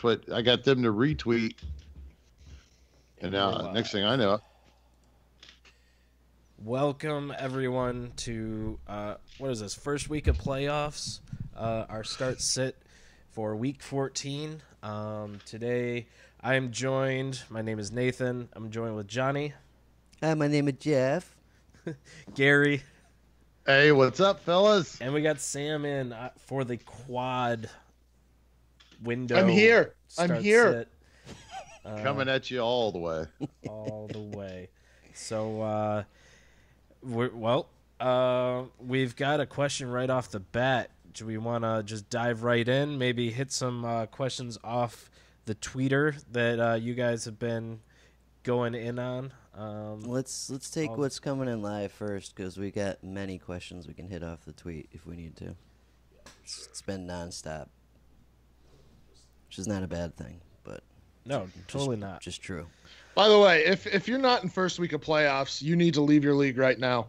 what I got them to retweet. And now, next thing I know, welcome everyone to what is this, first week of playoffs, our start sit for week 14. Today I'm joined, my name is Nathan, I'm joined with Johnny. Hi, my name is Jeff. Gary. Hey, what's up, fellas? And we got Sam in for the quad window. I'm here. Coming at you all the way. All the way. So, we've got a question right off the bat. Do we want to just dive right in? Maybe hit some questions off the tweeter that you guys have been going in on. Let's take what's coming in live first, because we got many questions we can hit off the tweet if we need to. It's been nonstop, which is not a bad thing, but no, totally not. Just true. By the way, if you're not in first week of playoffs, you need to leave your league right now.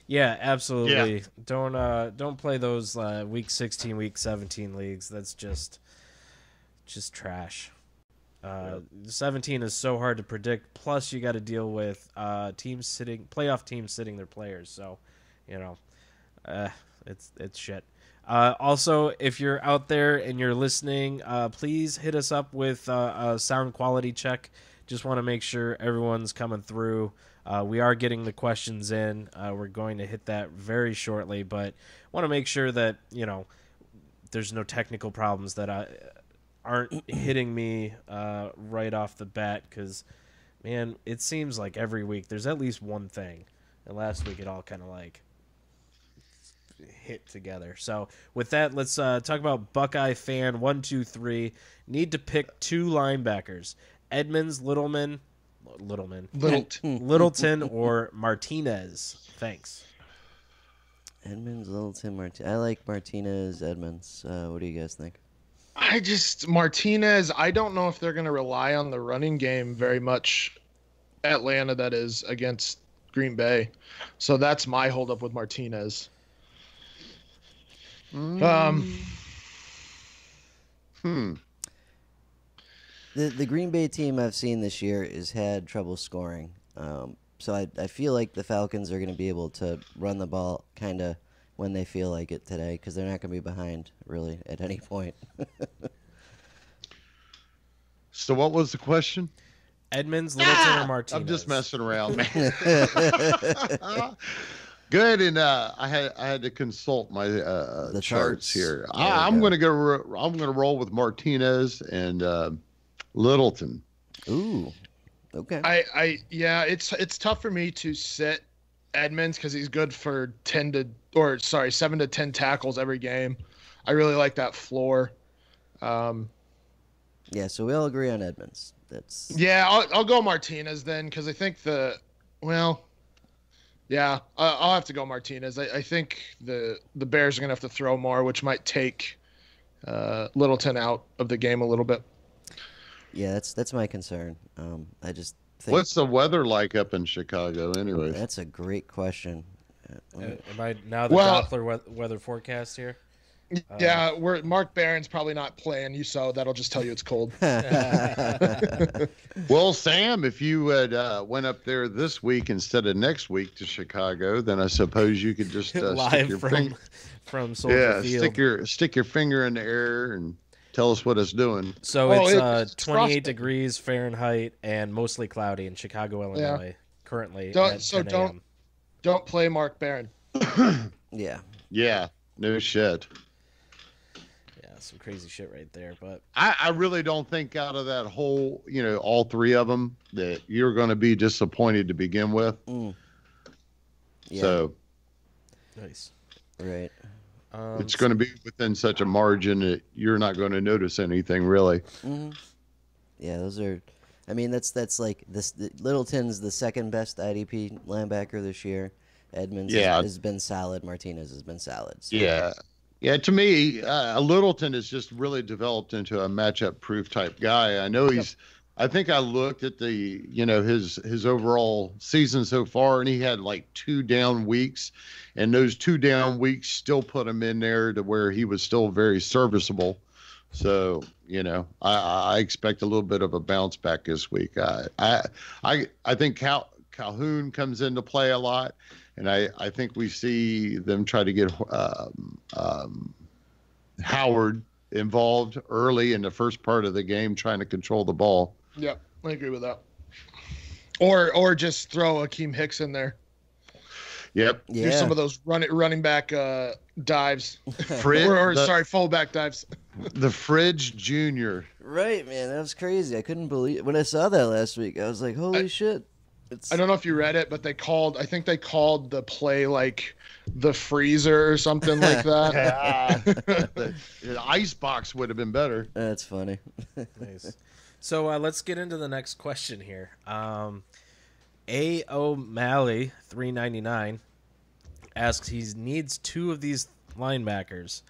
Yeah, absolutely. Yeah. Don't play those week 16, week 17 leagues. That's just trash. 17 is so hard to predict. Plus, you got to deal with playoff teams sitting their players. So, it's shit. Also, if you're out there and you're listening, please hit us up with a sound quality check. Just want to make sure everyone's coming through. We are getting the questions in. We're going to hit that very shortly, but want to make sure that there's no technical problems that aren't hitting me right off the bat, because, man, it seems like every week there's at least one thing. And last week it all kind of hit together. So with that, let's talk about Buckeye fan 123. Need to pick two linebackers: Edmonds, Littleton, or Martinez. Thanks. Edmonds, Littleton, Martinez. I like Martinez, Edmonds. What do you guys think? Martinez, I don't know if they're going to rely on the running game very much. Atlanta, that is, against Green Bay. So that's my holdup with Martinez. The Green Bay team I've seen this year has had trouble scoring. So I feel like the Falcons are going to be able to run the ball kind of when they feel like it today, because they're not going to be behind really at any point. So what was the question? Edmonds, Littleton, or Martinez? I'm just messing around, man. Good, and I had to consult my the charts here. I'm going to I'm going to roll with Martinez and Littleton. Ooh, okay. It's tough for me to sit Edmonds because he's good for 7 to 10 tackles every game. I really like that floor. Yeah, so we all agree on Edmonds. I'll go Martinez then, because I think I'll have to go Martinez. I think the Bears are gonna have to throw more, which might take Littleton out of the game a little bit. Yeah, that's my concern. I just think, what's the weather like up in Chicago, anyway? That's a great question. Am I now the Doppler weather forecast here? Yeah, Mark Barron's probably not playing you, so that'll just tell you it's cold. Well, Sam, if you had went up there this week instead of next week to Chicago, then I suppose you could just live from Soldier Field. stick your finger in the air and tell us what it's doing. So it's 28 degrees Fahrenheit and mostly cloudy in Chicago, Illinois, currently at 10 a.m. Don't play Mark Barron. Yeah, no shit. Some crazy shit right there, but I really don't think out of that whole, all three of them, that you're going to be disappointed to begin with. Yeah. So nice, right? It's going to be within such a margin that you're not going to notice anything really. Mm-hmm. Yeah, those are. I mean, that's like this. Littleton's the second best IDP linebacker this year. Edmonds has been solid. Martinez has been solid. So. Yeah, to me, Littleton has just really developed into a matchup-proof type guy. I know I think I looked at the, his overall season so far, and he had like 2 down weeks, and those 2 down weeks still put him in there to where he was still very serviceable So, I expect a little bit of a bounce back this week. I think Calhoun comes into play a lot, and I think we see them try to get Howard involved early in the first part of the game, trying to control the ball. Yep, I agree with that. Or just throw Akeem Hicks in there. Yep. Yeah. Do some of those running back dives. Fullback dives. The Fridge Junior. Right, man. That was crazy. I couldn't believe when I saw that last week. I was like, holy shit. I don't know if you read it, but I think they called the play like the freezer or something like that. The ice box would have been better. That's funny. Nice. So let's get into the next question here. A. O'Malley, 399, asks he needs two of these linebackers,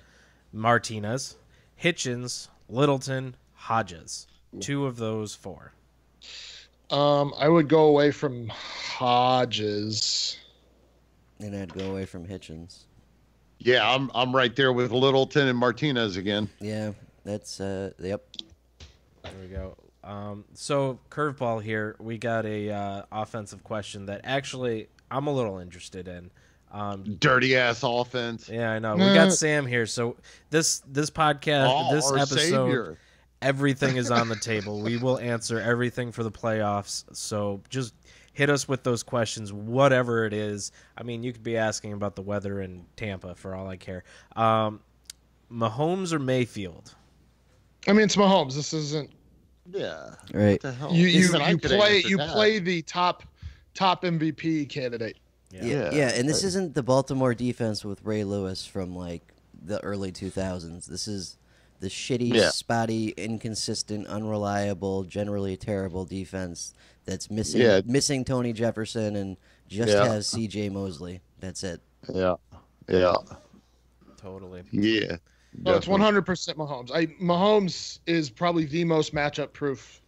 Martinez, Hitchens, Littleton, Hodges. Two of those four. I would go away from Hodges. And I'd go away from Hitchens. Yeah, I'm right there with Littleton and Martinez again. Yeah, that's yep. There we go. So curveball here. We got a offensive question that actually I'm a little interested in. Dirty ass offense. Yeah, I know. We got Sam here. So this podcast, this our episode, savior. everything is on the table. We will answer everything for the playoffs. So just hit us with those questions, whatever it is. I mean, you could be asking about the weather in Tampa for all I care. Mahomes or Mayfield? I mean, it's Mahomes. This isn't. Yeah. Right. What the hell? You Even I could answer play that. the top MVP candidate. Yeah, and this isn't the Baltimore defense with Ray Lewis from like the early 2000s. This is the shitty, spotty, inconsistent, unreliable, generally terrible defense that's missing Tony Jefferson and just has C.J. Mosley. That's it. Yeah. Totally. Yeah. No, it's 100% Mahomes. Mahomes is probably the most matchup-proof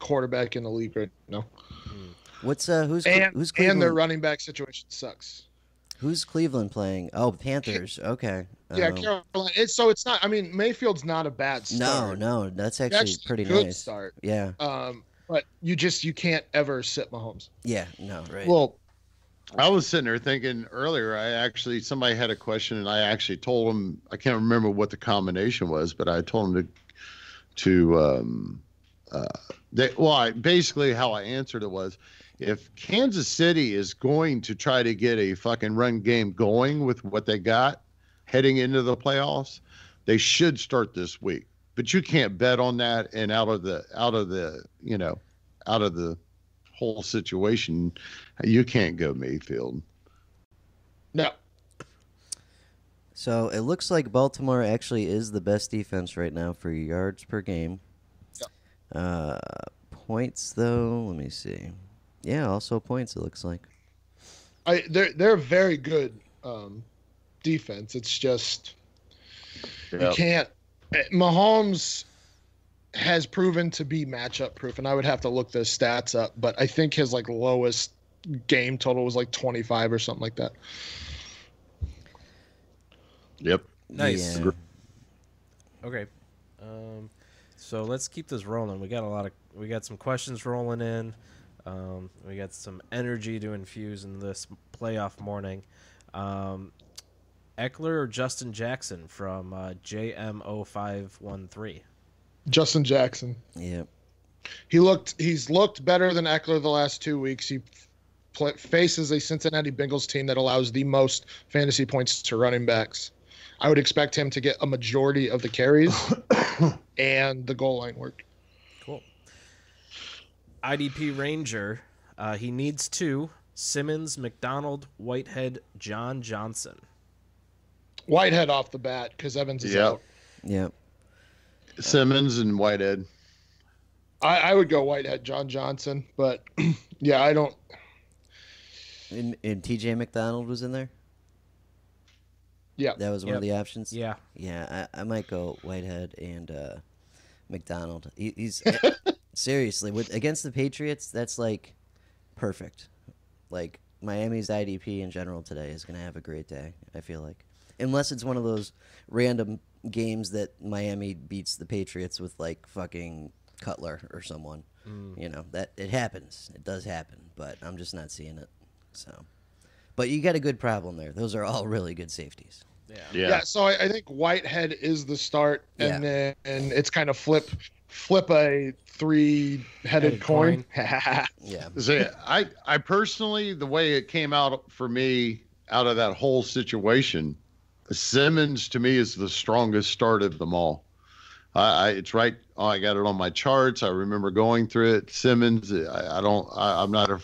quarterback in the league right now. Who's And Cleveland? their running back situation sucks. Who's Cleveland playing? Oh, Panthers. Okay. Yeah, Carolina. It's not. I mean, Mayfield's not a bad start. No, that's actually pretty good nice. Start. Yeah. But you can't ever sit Mahomes. Yeah. No. Right. Well, I was sitting there thinking earlier, somebody had a question and I actually told them, I can't remember what the combination was, but I told them basically how I answered it was, if Kansas City is going to try to get a fucking run game going with what they got heading into the playoffs, they should start this week. But you can't bet on that, and out of the whole situation, you can't go Mayfield. No. So it looks like Baltimore actually is the best defense right now for yards per game. Points though, let me see. Yeah, also points. It looks like. They're a very good defense. It's just you can't. Mahomes has proven to be matchup proof, and I would have to look the stats up, but I think his lowest game total was 25 or something like that. Yep. Nice. Yeah. Okay. So let's keep this rolling. We got some questions rolling in. We got some energy to infuse in this playoff morning. Eckler or Justin Jackson from JM0513? Justin Jackson. Yeah. He's looked better than Eckler the last 2 weeks. He faces a Cincinnati Bengals team that allows the most fantasy points to running backs. I would expect him to get a majority of the carries and the goal line work. Cool. IDP Ranger, he needs two: Simmons, McDonald, Whitehead, John Johnson. Whitehead off the bat because Evans is out. Yeah. Simmons and Whitehead. I would go Whitehead, John Johnson, but yeah, I don't. And TJ McDonald was in there? Yeah. That was one of the options? Yeah. Yeah, I might go Whitehead and McDonald. He's seriously, against the Patriots, that's perfect. Miami's IDP in general today is going to have a great day, I feel like. unless it's one of those random games that Miami beats the Patriots with like fucking Cutler or someone. You know, that it happens. It does happen, but I'm just not seeing it. So, but you got a good problem there. Those are all really good safeties. Yeah. So I think Whitehead is the start, and then it's kind of flip a three-headed coin. Yeah. So I personally, the way it came out for me out of that whole situation, Simmons to me is the strongest start of them all. It's right. I got it on my charts. I remember going through it. Simmons, I'm not a.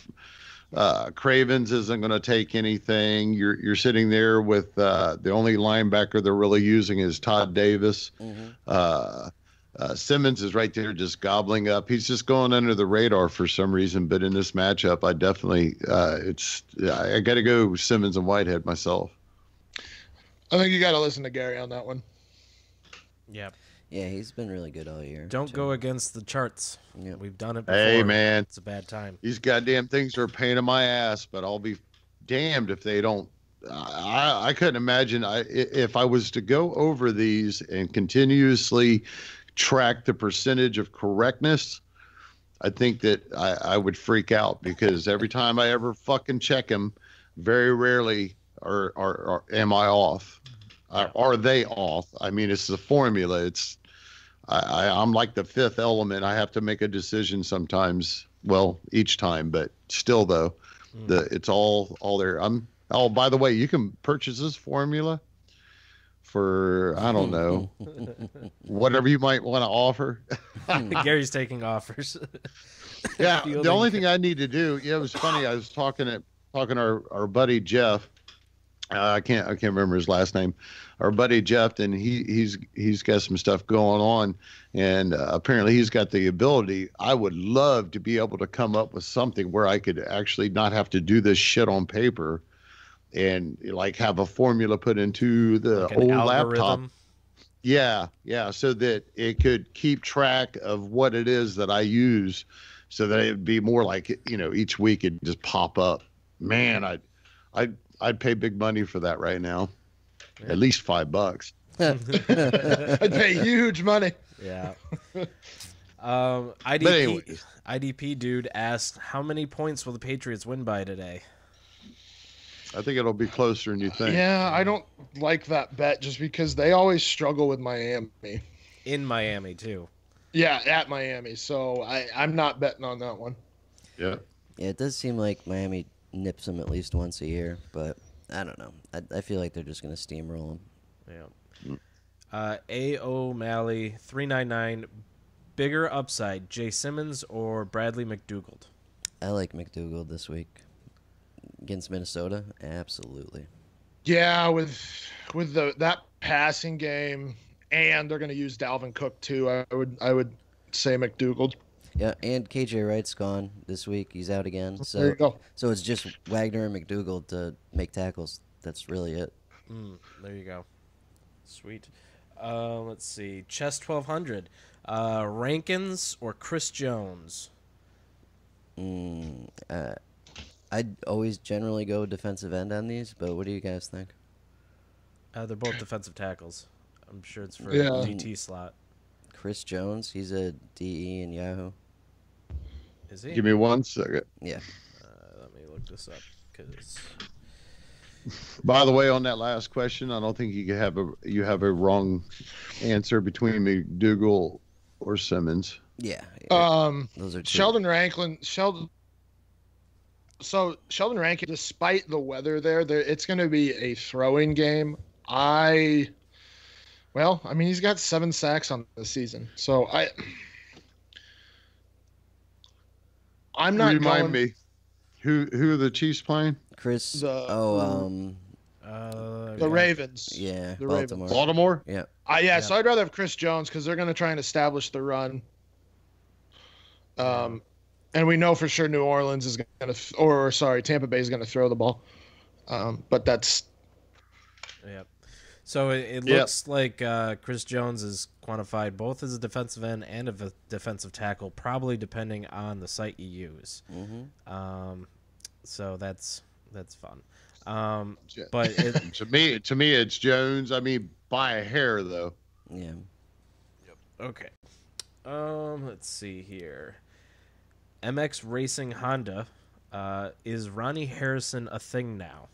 Cravens isn't going to take anything. You're sitting there with the only linebacker they're really using is Todd Davis. Simmons is right there just gobbling up. He's just going under the radar for some reason. But in this matchup, I definitely I got to go Simmons and Whitehead myself. I think you got to listen to Gary on that one. Yep. Yeah, he's been really good all year. Don't too. go against the charts. Yeah. We've done it before. Hey, man. It's a bad time. These goddamn things are a pain in my ass, but I'll be damned if they don't. I couldn't imagine if I was to go over these and continuously track the percentage of correctness. I think that I would freak out because every time I ever fucking check them, very rarely am I off. Are they off? I mean, it's the formula. I'm like the fifth element. I have to make a decision sometimes. Well, each time, but still though, it's all there. Oh, by the way, you can purchase this formula for, I don't know, whatever you might want to offer. Gary's taking offers. Yeah. The only thing I need to do. Yeah, it was funny. I was talking to our buddy Jeff. I can't remember his last name. Our buddy Jeff, and he's got some stuff going on, and apparently he's got the ability. I would love to be able to come up with something where I could actually not have to do this shit on paper, and like have a formula put into the like old algorithm. laptop. Yeah, so that it could keep track of what it is that I use, so that it'd be more like each week it'd just pop up. Man, I'd pay big money for that right now. Yeah. At least $5. I'd pay huge money. Yeah. IDP dude asked, how many points will the Patriots win by today? I think it'll be closer than you think. Yeah, I don't like that bet just because they always struggle with Miami. In Miami, too. Yeah, at Miami. So I'm not betting on that one. Yeah. Yeah, it does seem like Miami nips them at least once a year, but I don't know. I feel like they're just going to steamroll them. Yeah. A. O'Malley, 399. Bigger upside, Jay Simmons or Bradley McDougald? I like McDougald this week. Against Minnesota? Absolutely. Yeah, with that passing game, and they're going to use Dalvin Cook too. I would say McDougald. Yeah, and KJ Wright's gone this week. He's out again. So there you go. So it's just Wagner and McDougald to make tackles. That's really it. There you go. Sweet. Let's see. Chess 1200. Rankins or Chris Jones? I'd always generally go defensive end on these, but what do you guys think? They're both defensive tackles. I'm sure it's for Yeah. a DT slot. Chris Jones, he's a DE in Yahoo. Is he? Give me 1 second. Yeah. Let me look this up. Cause... By the way, on that last question, I don't think you have a wrong answer between McDougald or Simmons. Yeah. Those are two. Sheldon Rankin, despite the weather there, it's going to be a throwing game. He's got 7 sacks on the season. So I'm not Remind me, who are the Chiefs playing? the The Ravens. Yeah, The Baltimore. Baltimore? Yeah. So I'd rather have Chris Jones because they're going to try and establish the run. And we know for sure New Orleans is going to, Tampa Bay is going to throw the ball. But that's. Yep. So it looks like Chris Jones is quantified both as a defensive end and a defensive tackle, probably depending on the site you use. Mm-hmm. So that's fun. But to me, it's Jones. I mean, by a hair though. Yeah. okay. Let's see here. MX Racing Honda. Is Ronnie Harrison a thing now?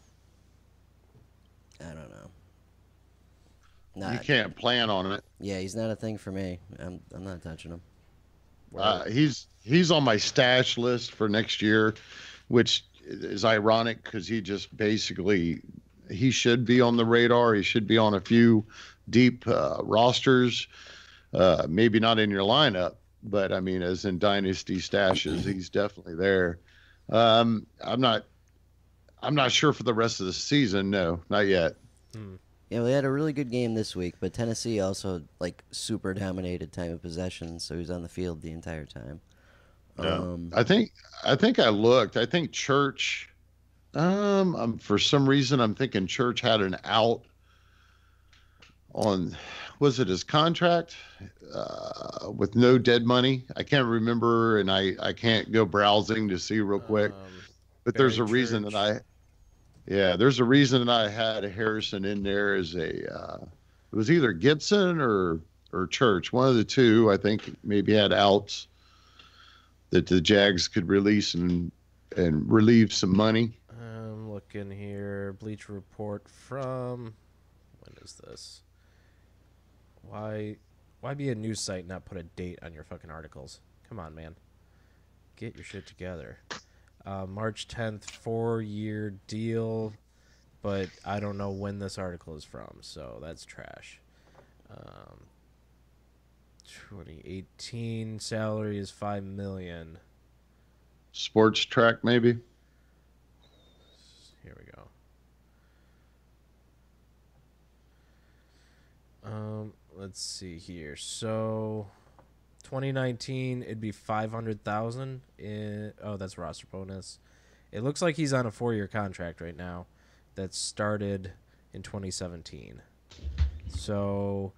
I don't know. You can't plan on it. Yeah, he's not a thing for me. I'm not touching him. He's on my stash list for next year, which is ironic because he just basically he should be on the radar. He should be on a few deep rosters, maybe not in your lineup, but I mean, as in dynasty stashes, he's definitely there. I'm not sure for the rest of the season. No, not yet. Yeah, we had a really good game this week, but Tennessee also like super dominated time of possession, so he was on the field the entire time. I think I looked. I think Church. For some reason, I'm thinking Church had an out on. Was it his contract with no dead money? I can't remember, and I can't go browsing to see real quick. But there's a reason that there's a reason that I had Harrison in there as a. It was either Gibson or Church, one of the two. I think maybe had outs that the Jags could release and relieve some money. I'm looking here. Bleacher Report from when is this? Why be a news site and not put a date on your fucking articles? Come on, man. Get your shit together. March 10th, 4-year deal, but I don't know when this article is from, so that's trash. 2018 salary is $5 million. Sports Track, maybe. Here we go. Let's see here. So 2019 it'd be 500,000 in that's roster bonus. It looks like he's on a 4-year contract right now that started in 2017. So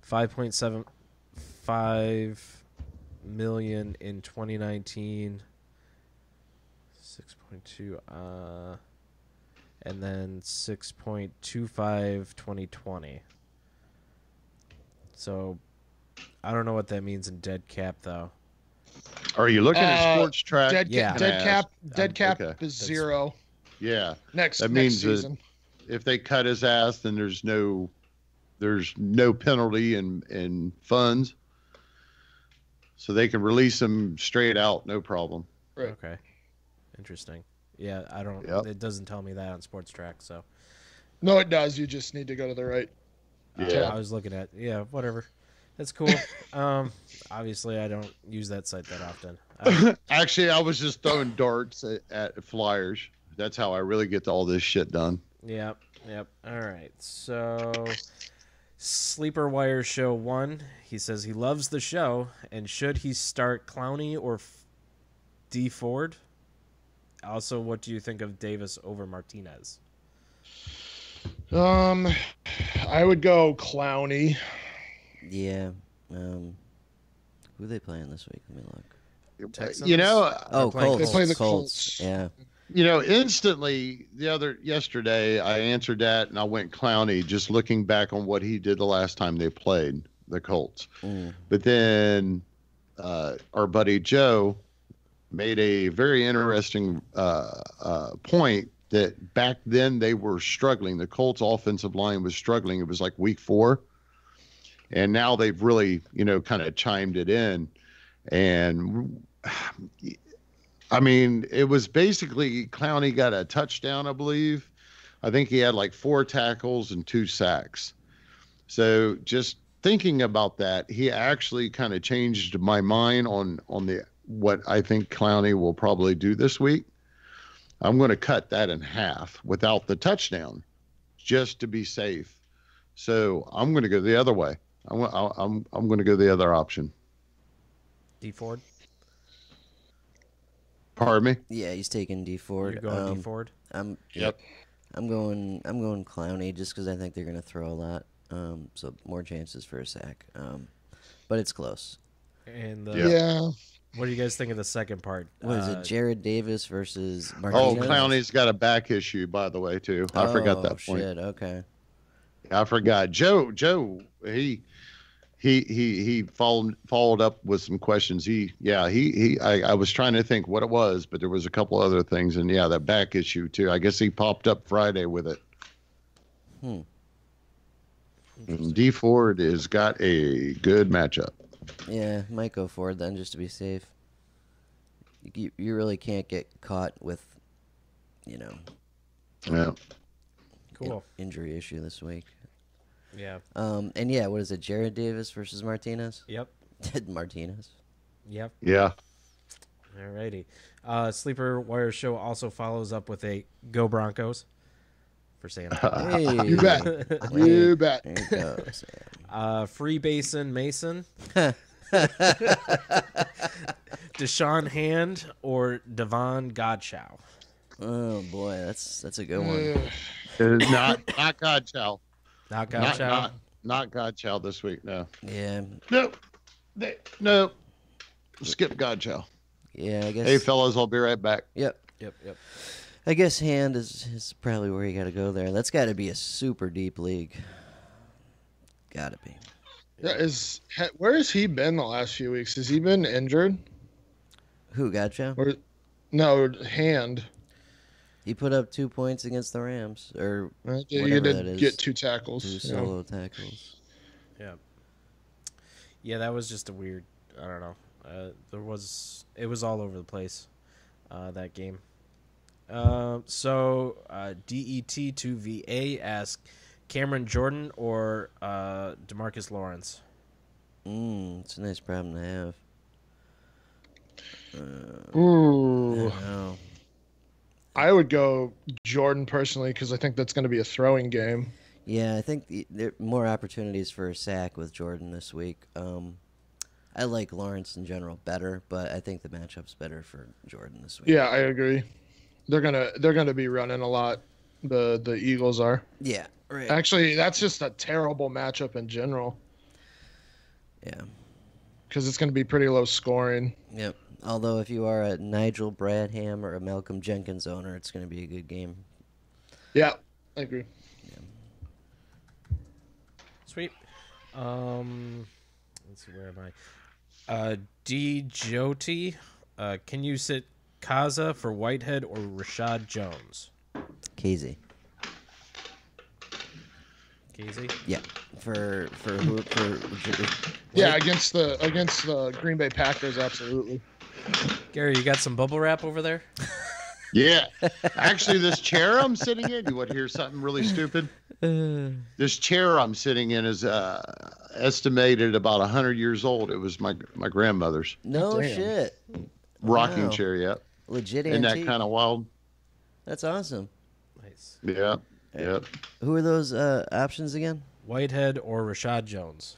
5.75 million in 2019, 6.2 and then 6.25 2020. So I don't know what that means in dead cap though. Are you looking at Sports Track? Dead cap okay. is 0. Yeah. Next means season. If they cut his ass, then there's no penalty in funds. So they can release him straight out, no problem. Right. Okay. Interesting. Yeah, I don't it doesn't tell me that on Sports Track, so No, it does. You just need to go to the right. Yeah. I was looking at whatever. That's cool. Obviously I don't use that site that often. Actually, I was just throwing darts at flyers. That's how I really get all this shit done. Yep. All right. So Sleeper Wire Show 1, he says he loves the show, and should he start Clowney or D Ford? Also, what do you think of Davis over Martinez? I would go Clowney. Yeah. Who are they playing this week? Let me look. Texans? You know, Colts. They play the Colts. Colts. Yeah. instantly yesterday I answered that and I went Clowney, just looking back on what he did the last time they played the Colts. But then our buddy Joe made a very interesting point that back then they were struggling. The Colts offensive line was struggling. It was like week 4. And now they've really, kind of chimed it in. And I mean, it was basically Clowney got a touchdown, I believe. I think he had like 4 tackles and 2 sacks. So just thinking about that, he actually kind of changed my mind on what I think Clowney will probably do this week. I'm going to cut that in half without the touchdown, just to be safe. So I'm going to go the other way. I'm going to go the other option. D Ford? Pardon me? Yeah, he's taking D Ford. You're going D Ford? I'm Yep. I'm going Clowney just because I think they're going to throw a lot. So more chances for a sack. But it's close. And Yeah. What do you guys think of the second part? What is it? Jared Davis versus Oh, Martinez? Clowney's got a back issue, by the way, too. I forgot that point. Shit. Okay. I forgot. Joe, he followed up with some questions. I was trying to think what it was, but there was a couple other things, and yeah, that back issue too. I guess he popped up Friday with it. And D Ford has got a good matchup. Yeah, might go Ford then, just to be safe. You really can't get caught with, Yeah. Cool. injury issue this week. Yeah. And yeah, what is it? Jared Davis versus Martinez? Yep. Martinez. Yep. Yeah. Alrighty. Sleeper Wire Show also follows up with a Go Broncos for Sam. Hey, You bet. You bet. There you go, Sam. Free Basin Mason. Deshaun Hand or Devon Godchow. Oh boy, that's a good one. Ugh. It is not Godchow. Not Not, Godchow. not Godchow this week. No. Yeah, No. Skip Godchow. yeah. I guess. Hey, fellas, I'll be right back. Yep. Yep. I guess Hand is probably where you got to go there. That's got to be a super deep league. Got to be. Yeah, where has he been the last few weeks? Has he been injured? Who gotcha? Or no, Hand. He put up 2 points against the Rams, or You whatever that did is. get 2 tackles. 2 yeah. solo tackles. Yeah, that was just a weird. I don't know. It was all over the place. That game. So DET2VA asks Cameron Jordan or DeMarcus Lawrence. It's a nice problem to have. Ooh. No. I would go Jordan personally because I think that's going to be a throwing game. Yeah, I think there are more opportunities for a sack with Jordan this week. I like Lawrence in general better, but I think the matchup's better for Jordan this week. Yeah, I agree. They're gonna be running a lot. The Eagles are. Yeah, right. Actually, that's just a terrible matchup in general Yeah. because it's going to be pretty low scoring. Yep. Although if you are a Nigel Bradham or a Malcolm Jenkins owner, it's going to be a good game. Yeah, I agree. Sweet. Let's see, where am I? D Joti. Can you sit Kaza for Whitehead or Rashad Jones? Casey. Casey? Yeah. For who? Yeah, against the Green Bay Packers, absolutely. Gary, you got some bubble wrap over there? Yeah. Actually, this chair I'm sitting in, you want to hear something really stupid? This chair I'm sitting in is estimated about 100 years old. It was my grandmother's No Damn. shit. rocking Wow. chair. Yeah. Legit Isn't that antique. kind of wild? That's awesome. Nice. Yeah. Yep. Who are those options again? Whitehead or Rashad Jones?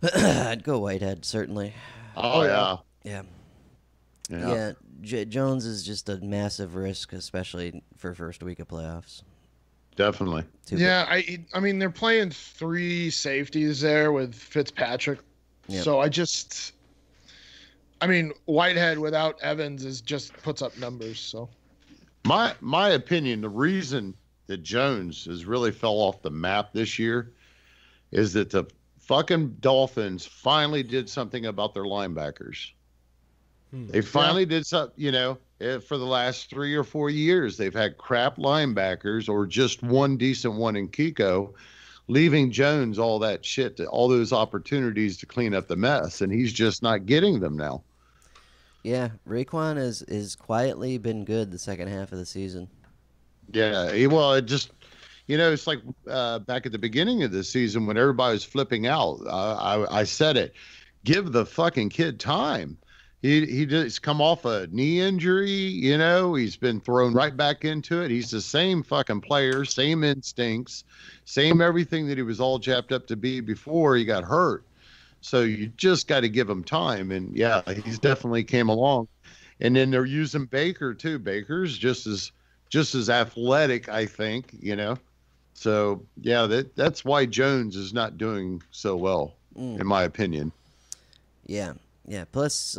I'd go Whitehead, certainly. Oh, yeah. Yeah. Yeah. Jones is just a massive risk, especially for first week of playoffs. Definitely. Yeah, I mean they're playing 3 safeties there with Fitzpatrick. Yep. So I mean Whitehead without Evans is just puts up numbers. So My opinion, the reason that Jones has really fell off the map this year is that the fucking Dolphins finally did something about their linebackers. They finally did something, for the last 3 or 4 years, they've had crap linebackers or just one decent one in Kiko, leaving Jones all that shit, all those opportunities to clean up the mess, and he's just not getting them now. Yeah, Raekwon is quietly been good the second half of the season. Yeah, it just, it's like back at the beginning of the season when everybody was flipping out. I said it, give the fucking kid time. He's come off a knee injury, he's been thrown right back into it. He's the same fucking player, same instincts, same everything that he was all japped up to be before he got hurt. So you just got to give him time. And yeah, he's definitely came along. And then they're using Baker too. Baker's just as athletic, I think, So yeah, that's why Jones is not doing so well, in my opinion. Yeah. Yeah. Plus,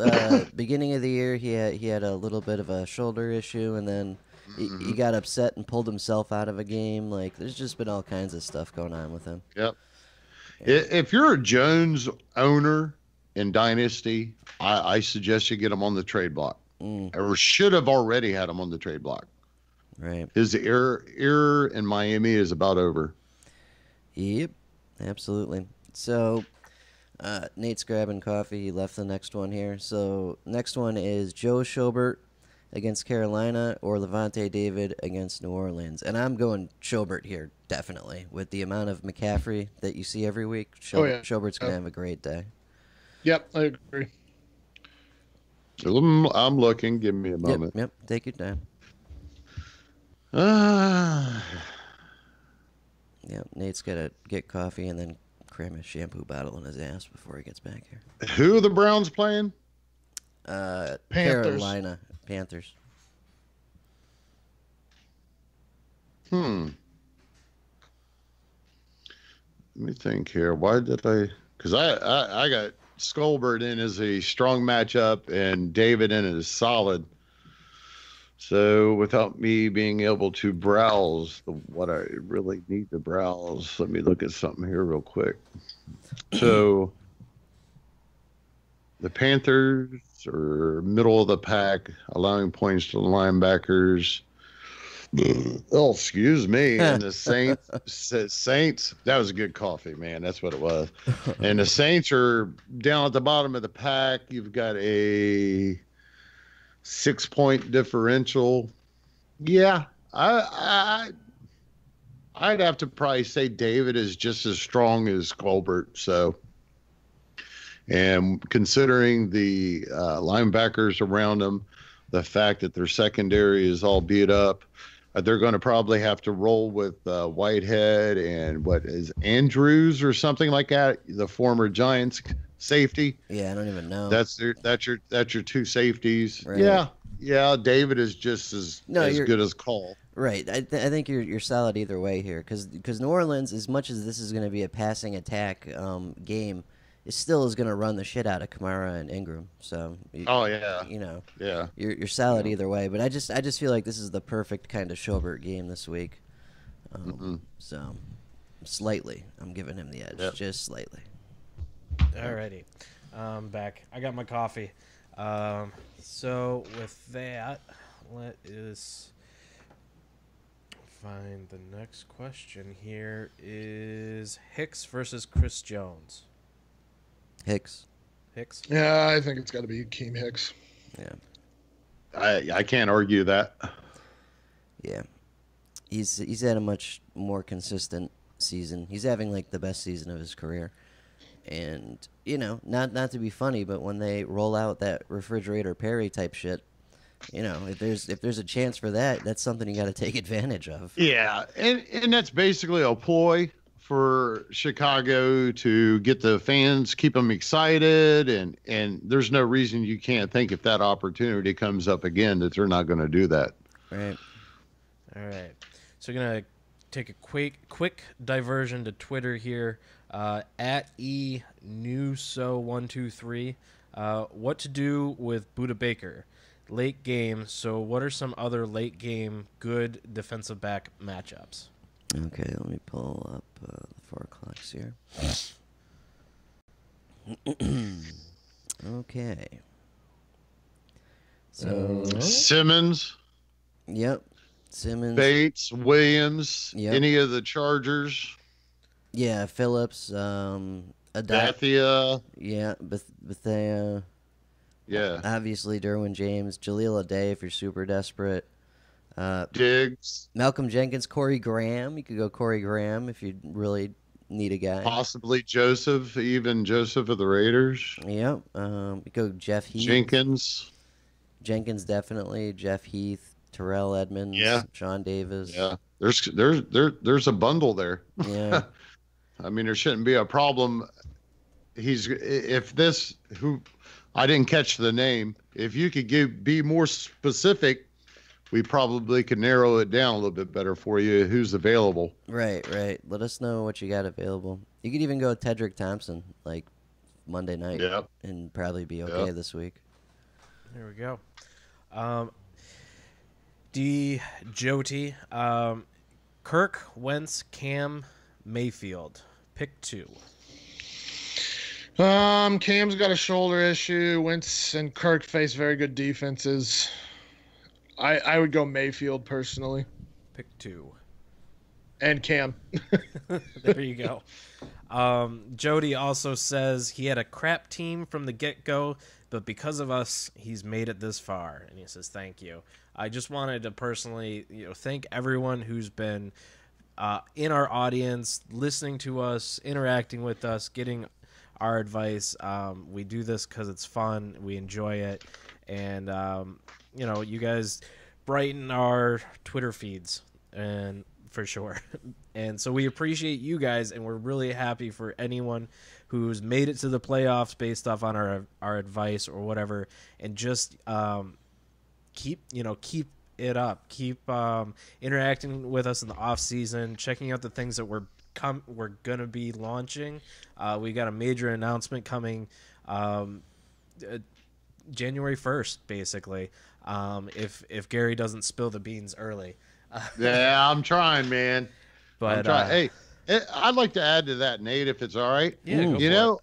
beginning of the year, he had a little bit of a shoulder issue, and then he got upset and pulled himself out of a game. Like, there's just been all kinds of stuff going on with him. Yep. Yeah. If you're a Jones owner in Dynasty, I suggest you get him on the trade block, or should have already had him on the trade block. Right. His era in Miami is about over. Yep. Absolutely. So, Nate's grabbing coffee. He left the next one here. So, next one is Joe Schobert against Carolina or Levante David against New Orleans. And I'm going Schobert here, definitely. With the amount of McCaffrey that you see every week, Schobert's going to have a great day. Yep, I agree. I'm looking. Give me a moment. Yep. Take your time. Yep, Nate's got to get coffee and then cram a shampoo bottle in his ass before he gets back here. Who are the Browns playing? Panthers. Carolina Panthers. Let me think here. Why did I? Because I got Scholbert in as a strong matchup and David in as solid. So without me being able to browse what I really need to browse, let me look at something here real quick. So the Panthers are middle of the pack, allowing points to the linebackers. Oh, excuse me. And the Saints, that was a good coffee, man. That's what it was. And the Saints are down at the bottom of the pack. You've got a 6-point differential. Yeah, I'd have to probably say David is just as strong as Colbert. So, and considering the linebackers around them, the fact that their secondary is all beat up, they're going to probably have to roll with Whitehead and what is Andrews or something like that, the former Giants safety. Yeah, I don't even know. That's your two safeties. Right. Yeah. David is just as good as Cole. Right. I think you're solid either way here because New Orleans, as much as this is going to be a passing attack game, it still is going to run the shit out of Kamara and Ingram. So you're solid either way. But I just feel like this is the perfect kind of Schobert game this week. So slightly, I'm giving him the edge, just slightly. Alrighty, back. I got my coffee. So with that, let us find the next question. Here is Hicks versus Chris Jones. Hicks. Yeah, I think it's got to be Keem Hicks. Yeah. I can't argue that. Yeah. He's had a much more consistent season. He's having like the best season of his career. And, not to be funny, but when they roll out that refrigerator Perry type shit, if there's a chance for that, that's something you got to take advantage of. Yeah, and that's basically a ploy for Chicago to get the fans, keep them excited, and there's no reason you can't think if that opportunity comes up again that they're not going to do that. Right. All right. So we're going to take a quick diversion to Twitter here. At eNewso123. What to do with Budda Baker? Late game. So what are some other late game good defensive back matchups? Okay, let me pull up the 4 o'clocks here. Okay. So Simmons. Yep. Simmons. Bates, Williams, Yep. any of the Chargers. Yeah, Phillips. Bethia. Yeah, Bethea. Yeah. Obviously, Derwin James. Jaleel Adae if you're super desperate. Diggs. Malcolm Jenkins. Corey Graham. You could go Corey Graham if you really need a guy. Possibly Joseph, even Joseph of the Raiders. Yep. You go Jeff Heath. Jenkins, definitely. Jeff Heath. Terrell Edmonds. Yeah. Sean Davis. Yeah. There's a bundle there. Yeah. I mean, there shouldn't be a problem. Who I didn't catch the name. If you could be more specific, we probably could narrow it down a little bit better for you. Who's available? Right. Let us know what you got available. You could even go Tedrick Thompson. Like, Monday night Yep. and probably be okay Yep. this week. There we go. Joti, Kirk, Wentz, Cam, Mayfield. Pick 2. Cam's got a shoulder issue. Wentz and Kirk face very good defenses. I would go Mayfield personally. Pick 2. And Cam. There you go. Jody also says he had a crap team from the get-go, but because of us, he's made it this far. And he says, thank you. I just wanted to personally thank everyone who's been in our audience, listening to us, interacting with us, getting our advice. We do this because it's fun. We enjoy it. And, you guys brighten our Twitter feeds, and for sure. And so we appreciate you guys, and we're really happy for anyone who's made it to the playoffs based off on our advice or whatever. And just keep it up. Keep interacting with us in the off season, checking out the things that we're gonna be launching. We got a major announcement coming January 1st, basically. If Gary doesn't spill the beans early. Yeah, I'm trying, man. But I'm trying. Hey, I'd like to add to that, Nate, if it's all right. Yeah, go you for know,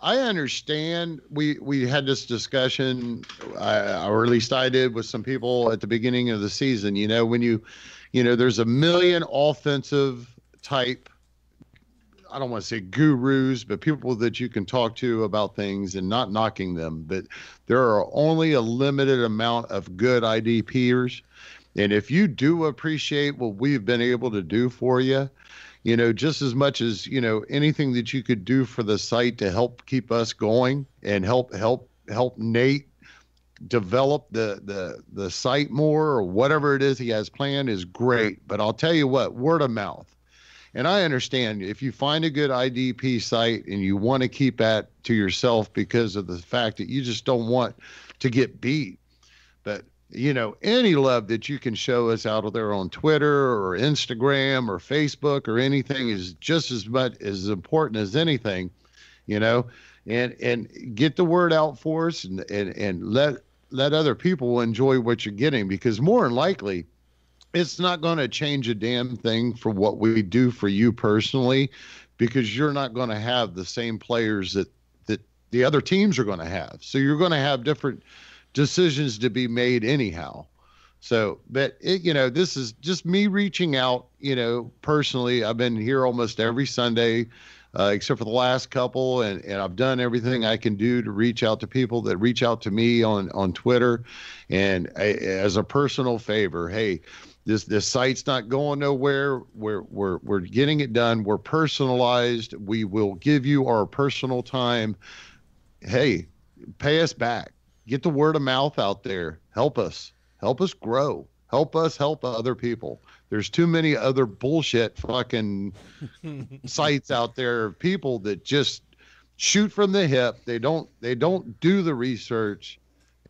I understand. We had this discussion, or at least I did, with some people at the beginning of the season. When there's a million offensive type, I don't want to say gurus, but people that you can talk to about things, and not knocking them, but there are only a limited amount of good IDPers. And if you do appreciate what we've been able to do for you, just as much as, anything that you could do for the site to help keep us going and help Nate develop the site more, or whatever it is he has planned, is great. But I'll tell you what, word of mouth. And I understand if you find a good IDP site and you want to keep that to yourself because of the fact that you just don't want to get beat. But, any love that you can show us out there on Twitter or Instagram or Facebook or anything is just as much as important as anything, and get the word out for us, and let other people enjoy what you're getting, because more than likely, it's not going to change a damn thing for what we do for you personally, because you're not going to have the same players that the other teams are going to have. So you're going to have different decisions to be made anyhow. So, but this is just me reaching out, personally. I've been here almost every Sunday, except for the last couple. And I've done everything I can do to reach out to people that reach out to me on Twitter. And as a personal favor, hey, this site's not going nowhere. We're getting it done. We're personalized. We will give you our personal time. Hey, pay us back. Get the word of mouth out there. Help us grow. Help us help other people. There's too many other bullshit fucking sites out there, people that just shoot from the hip. They don't do the research.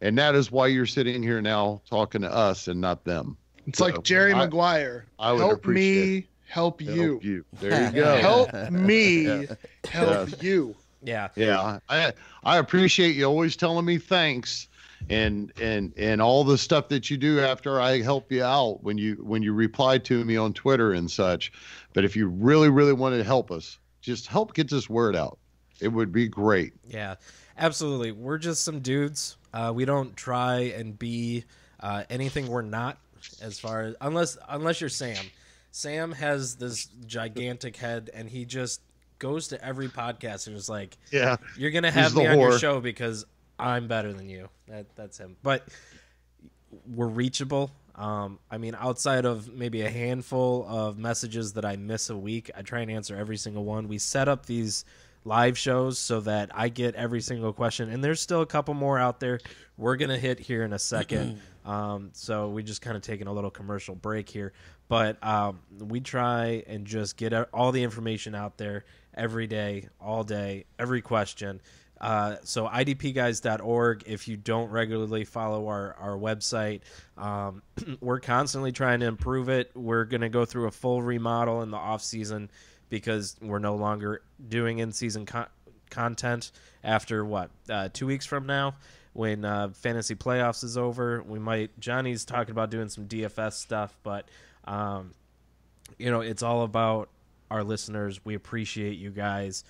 And that is why you're sitting here now talking to us and not them. It's like Jerry Maguire. I would help appreciate me, help you. There you go. Help me, help you. Yeah. Yeah. I appreciate you always telling me thanks and all the stuff that you do after I help you out when you reply to me on Twitter and such. But if you really, really want to help us, just help get this word out. It would be great. Yeah, absolutely. We're just some dudes. We don't try and be anything we're not, as far as unless you're Sam. Sam has this gigantic head, and he just goes to every podcast and is like, yeah, you're gonna have me on your show because I'm better than you. That's him. But we're reachable. I mean, outside of maybe a handful of messages that I miss a week, I try and answer every single one. We set up these live shows so that I get every single question, and there's still a couple more out there we're gonna hit here in a second. So we just kind of taking a little commercial break here, but we try and just get all the information out there every day, all day, every question. So idpguys.org. If you don't regularly follow our website, we're constantly trying to improve it. We're going to go through a full remodel in the off season because we're no longer doing in-season content after 2 weeks from now when fantasy playoffs is over. Johnny's talking about doing some DFS stuff, but it's all about our listeners. We appreciate you guys.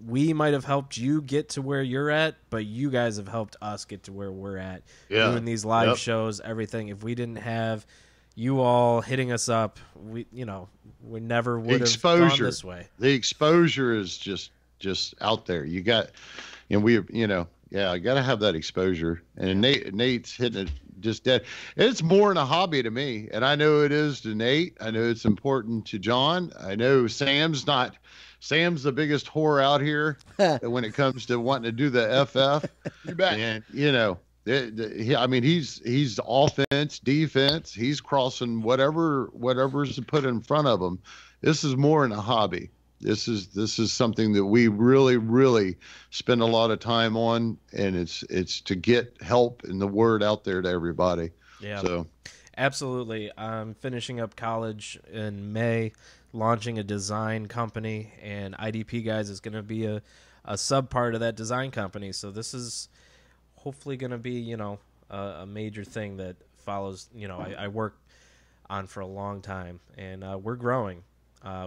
We might have helped you get to where you're at, but you guys have helped us get to where we're at. Yeah. Doing these live shows, everything. If we didn't have you all hitting us up, we never would have gone this way. The exposure is just out there. You got, I got to have that exposure. And Nate's hitting it just dead. It's more than a hobby to me, and I know it is to Nate. I know it's important to John. I know Sam's the biggest whore out here when it comes to wanting to do the FF. You bet. And he's offense, defense. He's crossing whatever's put in front of him. This is more than a hobby. This is something that we really, really spend a lot of time on, and it's to get help and the word out there to everybody. Yeah. So, absolutely. I'm finishing up college in May, launching a design company, and IDP Guys is going to be a sub part of that design company. So this is hopefully going to be, a major thing that follows, I worked on for a long time, and we're growing.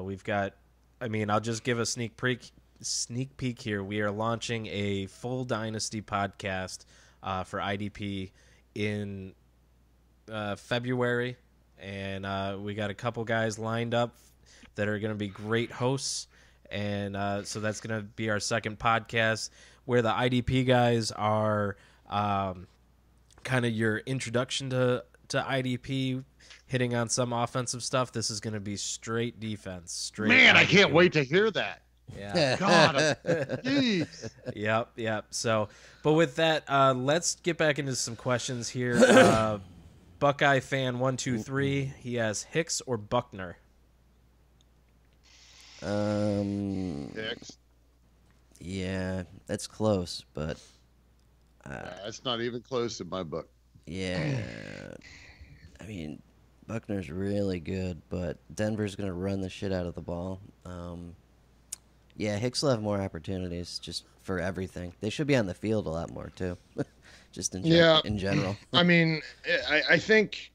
We've got, I'll just give a sneak peek here. We are launching a full Dynasty podcast for IDP in February, and we got a couple guys lined up that are going to be great hosts, and so that's going to be our second podcast, where the IDP guys are kind of your introduction to IDP, hitting on some offensive stuff. This is going to be straight defense. man, I can't wait to hear that. Yeah. God, jeez. Yep. So, but with that, let's get back into some questions here. Buckeye fan 123. He has Hicks or Buckner. Hicks. Yeah, that's close, but That's not even close in my book. yeah. Buckner's really good, but Denver's going to run the shit out of the ball. Hicks will have more opportunities just for everything. They should be on the field a lot more, too, just in general. I think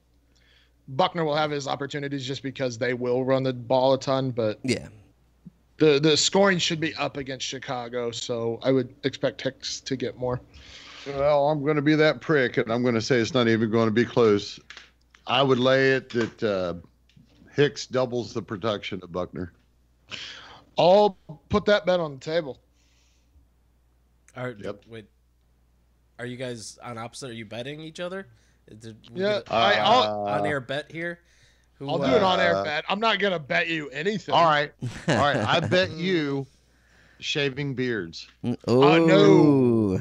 Buckner will have his opportunities just because they will run the ball a ton, but Yeah. the scoring should be up against Chicago, so I would expect Hicks to get more. Well, I'm going to be that prick, and I'm going to say it's not even going to be close. I would lay it that Hicks doubles the production of Buckner. I'll put that bet on the table. Yep. Wait, are you guys on opposite? Are you betting each other? I'll On-air bet here. do an on-air bet. I'm not going to bet you anything. All right. I bet you shaving beards. Oh, no.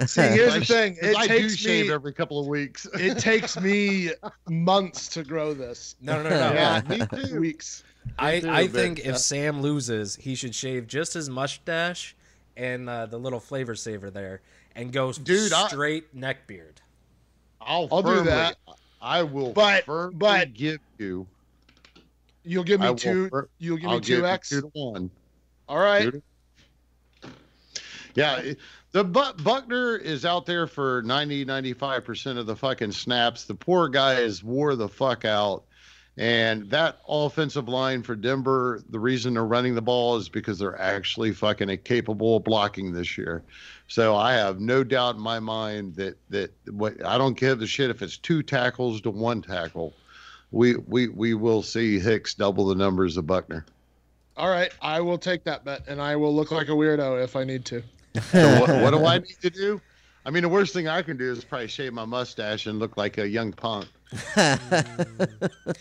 See, here's I the thing. I do shave every couple of weeks. It takes me months to grow this. No. Yeah, me too. Weeks. I think if Sam loses, he should shave just his mustache and the little flavor saver there, and go straight neck beard. I'll do that. I will but give you. You'll give me two. You'll give me 2x. 2 to 1. All right. Yeah, the Buckner is out there for 95% of the fucking snaps. The poor guy is wore the fuck out. And that offensive line for Denver, the reason they're running the ball is because they're actually fucking capable of blocking this year. So I have no doubt in my mind that I don't give a shit if it's 2 tackles to 1 tackle. We will see Hicks double the numbers of Buckner. All right, I will take that bet, and I will look like a weirdo if I need to. So what do I need to do? The worst thing I can do is probably shave my mustache and look like a young punk.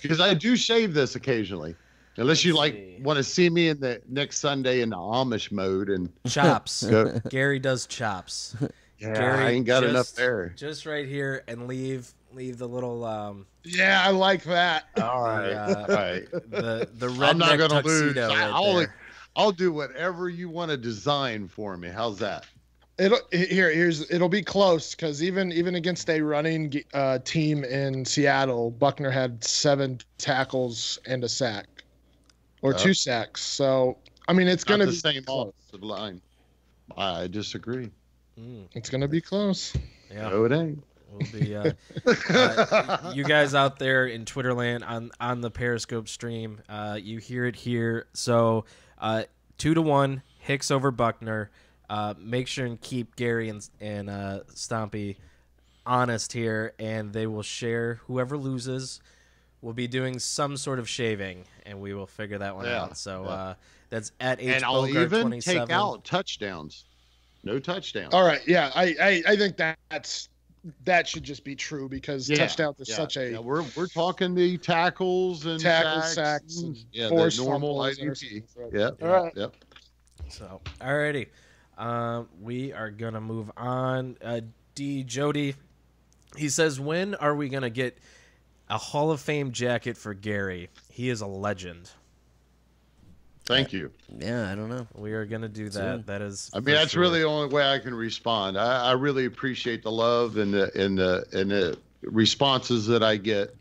Because I do shave this occasionally. Unless you want to see me in the next Sunday in the Amish mode and chops. Gary does chops. Yeah, Gary, I ain't got enough there. Just right here, and leave the little Yeah, I like that. All right. All right. The I'm not redneck gonna lose. tuxedo I'll do whatever you want to design for me. How's that? It'll be close because even against a running team in Seattle, Buckner had 7 tackles and a sack, or 2 sacks. So I mean, it's Not gonna the be same close. offensive line. I disagree. It's gonna be close. Yeah. No, it ain't. We'll be you guys out there in Twitterland on the Periscope stream. You hear it here. So 2-1 Hicks over Buckner. Make sure and keep Gary and Stompy honest here, and they will share. Whoever loses will be doing some sort of shaving, and we will figure that one out. So that's at H And I'll Bogart even 27. take out touchdowns. No touchdowns. All right, yeah, I think that should just be true because touchdowns is such a we're talking the tackles and sacks, and and the forced normal fumbles, IDP. interceptions. Yeah. All right. Yep. So, alrighty. We are going to move on. D. Jody, he says, when are we going to get a Hall of Fame jacket for Gary? He is a legend. Thank you. Yeah, I don't know. We are going to do that. Soon. That is. I mean, that's really the only way I can respond. I really appreciate the love and the responses that I get,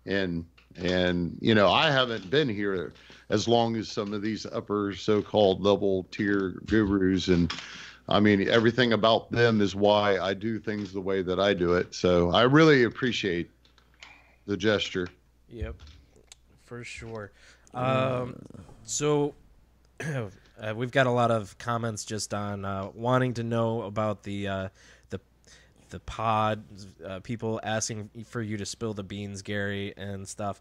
and I haven't been here as long as some of these upper so-called level tier gurus, and I mean everything about them is why I do things the way that I do it. So I really appreciate the gesture. Yep, for sure. So we've got a lot of comments just on wanting to know about the pod, people asking for you to spill the beans, Gary, and stuff.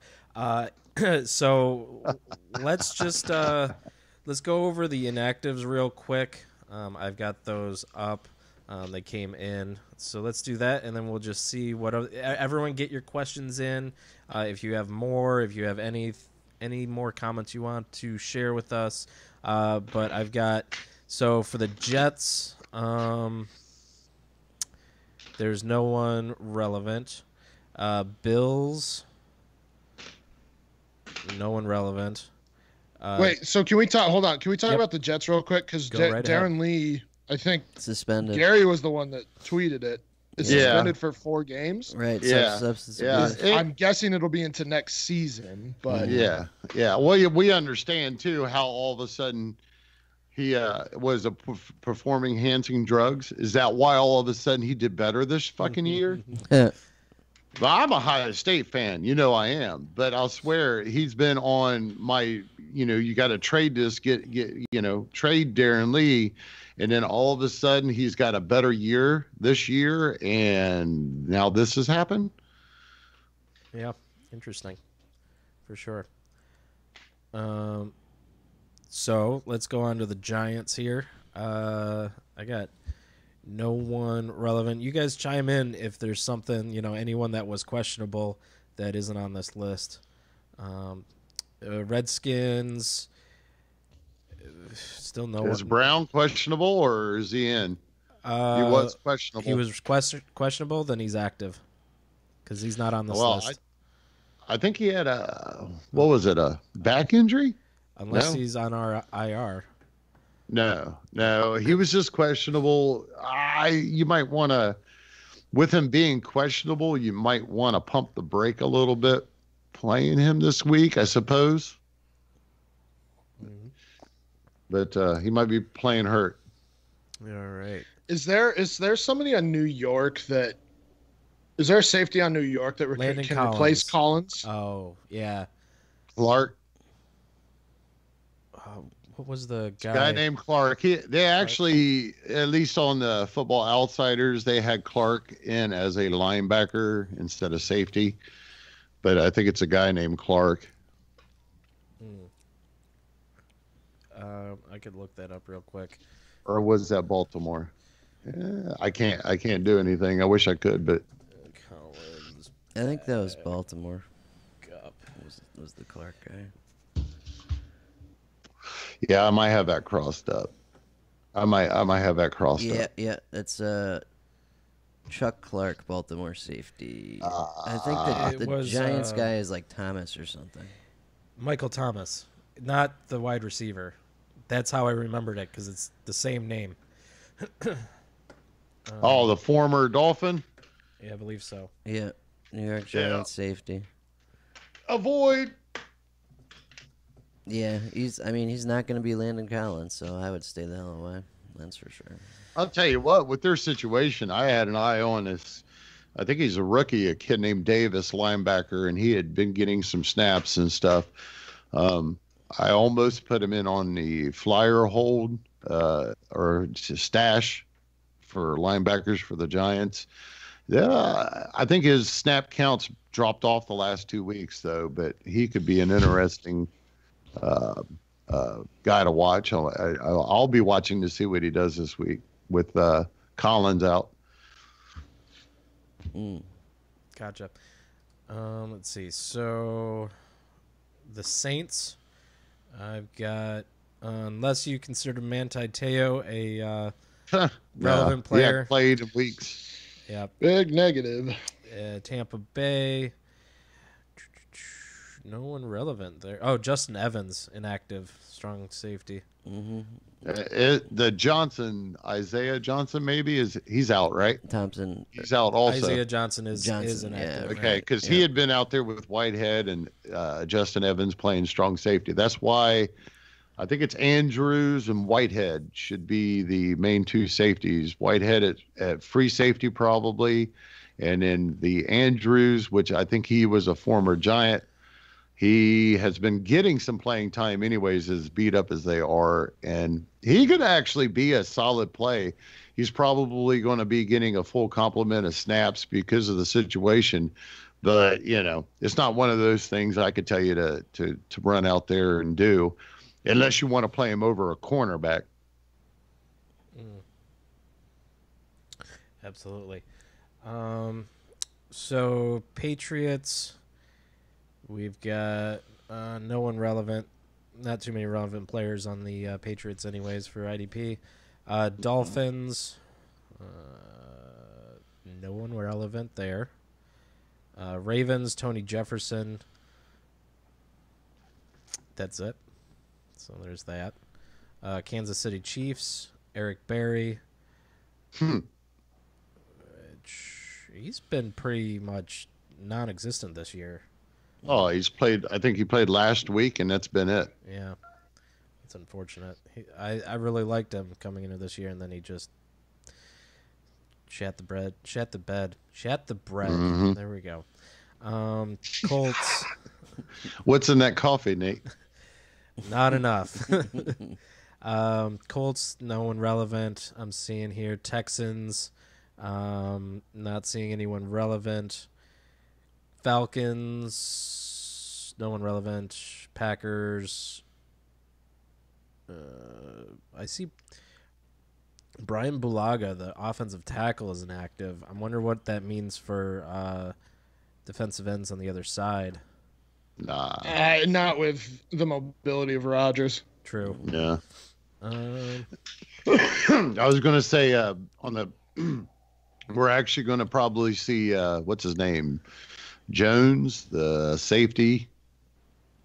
So let's just let's go over the inactives real quick. I've got those up. They came in, so let's do that, and then we'll just see what everyone get your questions in. If you have more, if you have any more comments you want to share with us. But I've got, so for the Jets, there's no one relevant. Bills, no one relevant. Wait, so can we talk? Hold on, can we talk Yep. about the Jets real quick? Because Go right Darren ahead. Lee, I think Suspended. Gary was the one that tweeted it. Is Yeah. suspended for 4 games. Right. Yeah. Substance Yeah. abuse. I'm guessing it'll be into next season, but Yeah. Well, we understand too how all of a sudden he was performing enhancing drugs. Is that why all of a sudden he did better this fucking year? Well, I'm a Ohio State fan, I am, but I'll swear he's been on my, you got to trade this, trade Darren Lee, and then all of a sudden he's got a better year this year, and now this has happened. Yeah, interesting, for sure. So let's go on to the Giants here. I got no one relevant. You guys chime in if there's something, anyone that was questionable that isn't on this list. Redskins, still no Is one. Brown questionable or is he in? He was questionable. He was questionable, then he's active because he's not on this list. I think he had a back injury? Unless No. he's on our IR. No, he was just questionable. You might want to, with him being questionable, you might want to pump the brake a little bit playing him this week, I suppose. Mhm. But he might be playing hurt. All right. is there somebody on New York that is there a safety on New York that Landon can replace Collins? Oh, yeah. Clark, What was the guy? guy named Clark. They actually, at least on the Football Outsiders, they had Clark in as a linebacker instead of safety. But I think it's a guy named Clark. I could look that up real quick. Or was that Baltimore? I can't do anything. I wish I could, but Collins I think that was Baltimore. Cup. Was the Clark guy? yeah, I might have that crossed up. I might have that crossed Yeah, up. yeah. That's Chuck Clark, Baltimore safety. I think that It the was, Giants guy is like Thomas or something. Michael Thomas, not the wide receiver. That's how I remembered it because it's the same name. Oh, the former Dolphin. Yeah, I believe so. Yeah, New York Yeah. Giants safety. Avoid. Yeah, he's not going to be Landon Collins, so I would stay the hell away. That's for sure. I'll tell you what, with their situation, I had an eye on this. I think he's a rookie, a kid named Davis, linebacker, and he had been getting some snaps and stuff. I almost put him in on the flyer hold or stash for linebackers for the Giants. Yeah, I think his snap counts dropped off the last 2 weeks, but he could be an interesting guy to watch. I'll be watching to see what he does this week with Collins out. Gotcha. Let's see. So the Saints, I've got, unless you consider Manti Te'o a relevant player. Yeah, played in weeks. Yeah. Big negative. Tampa Bay. No one relevant there. Oh, Justin Evans, inactive, strong safety. Mm-hmm. The Johnson, Isaiah Johnson, maybe he's out, right? Thompson. He's out also. Isaiah Johnson is inactive. Yeah. Okay, because he had been out there with Whitehead and Justin Evans playing strong safety. That's why I think it's Andrews and Whitehead should be the main two safeties. Whitehead at free safety probably, and then the Andrews, which I think he was a former Giant. He has been getting some playing time anyways, as beat up as they are, and he could actually be a solid play. He's probably going to be getting a full complement of snaps because of the situation, but it's not one of those things I could tell you to run out there and do, unless you want to play him over a cornerback. Absolutely. So Patriots. We've got no one relevant, not too many relevant players on the Patriots anyways for IDP. Dolphins, no one relevant there. Ravens, Tony Jefferson. That's it. So there's that. Kansas City Chiefs, Eric Berry. He's been pretty much non-existent this year. Oh, he's played. I think he played last week, and that's been it. Yeah, it's unfortunate. I really liked him coming into this year, and then he just shat the bed. Mm-hmm. There we go. Colts. What's in that coffee, Nate? Not enough. Colts, no one relevant. I'm seeing here. Texans, not seeing anyone relevant. Falcons, no one relevant. Packers, I see Brian Bulaga, the offensive tackle, is inactive. I wonder what that means for defensive ends on the other side. Nah. Not with the mobility of Rodgers. True. Yeah. Um, I was going to say we're actually going to probably see what's his name, Jones, the safety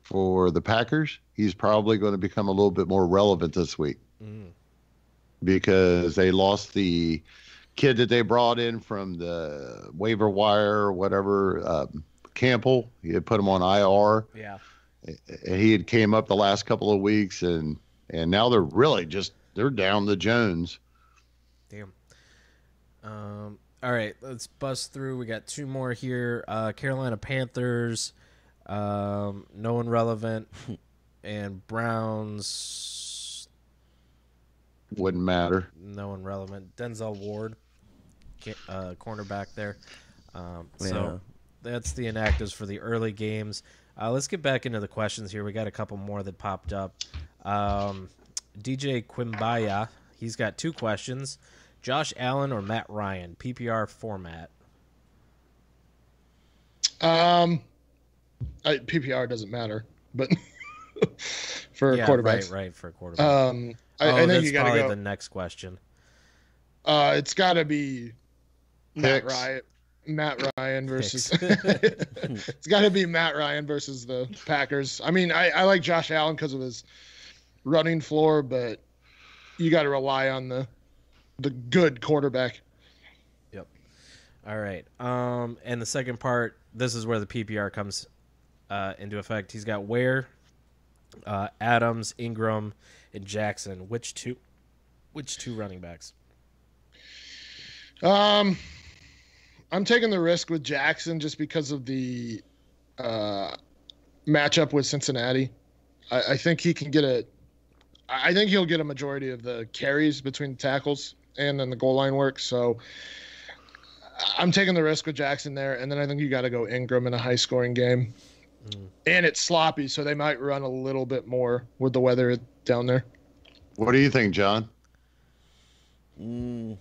for the Packers. He's probably going to become a little bit more relevant this week because they lost the kid that they brought in from the waiver wire or whatever, Campbell. He had put him on IR. yeah. And he had came up the last couple of weeks, and now they're really they're down to Jones. Damn. All right, let's bust through. We got two more here. Carolina Panthers, no one relevant, and Browns, Wouldn't matter. no one relevant. Denzel Ward, cornerback there. Yeah. So that's the inactives for the early games. Let's get back into the questions here. We got a couple more that popped up. DJ Quimbaya, he's got two questions. Josh Allen or Matt Ryan, PPR format? PPR doesn't matter, but for quarterbacks. Right, for a quarterback. I think that's you got to probably go. the next question. It's got to be Matt Picks. Ryan. Matt Ryan versus it's got to be Matt Ryan versus the Packers. I mean, I like Josh Allen because of his running floor, but you got to rely on the good quarterback. Yep. All right. And the second part, this is where the PPR comes into effect. He's got Ware, Adams, Ingram, and Jackson. Which two running backs? I'm taking the risk with Jackson just because of the matchup with Cincinnati. I think he can get I think he'll get a majority of the carries between the tackles and then the goal line work. So I'm taking the risk with Jackson there, and then I think you got to go Ingram in a high-scoring game. And it's sloppy, so they might run a little bit more with the weather down there. What do you think, John? I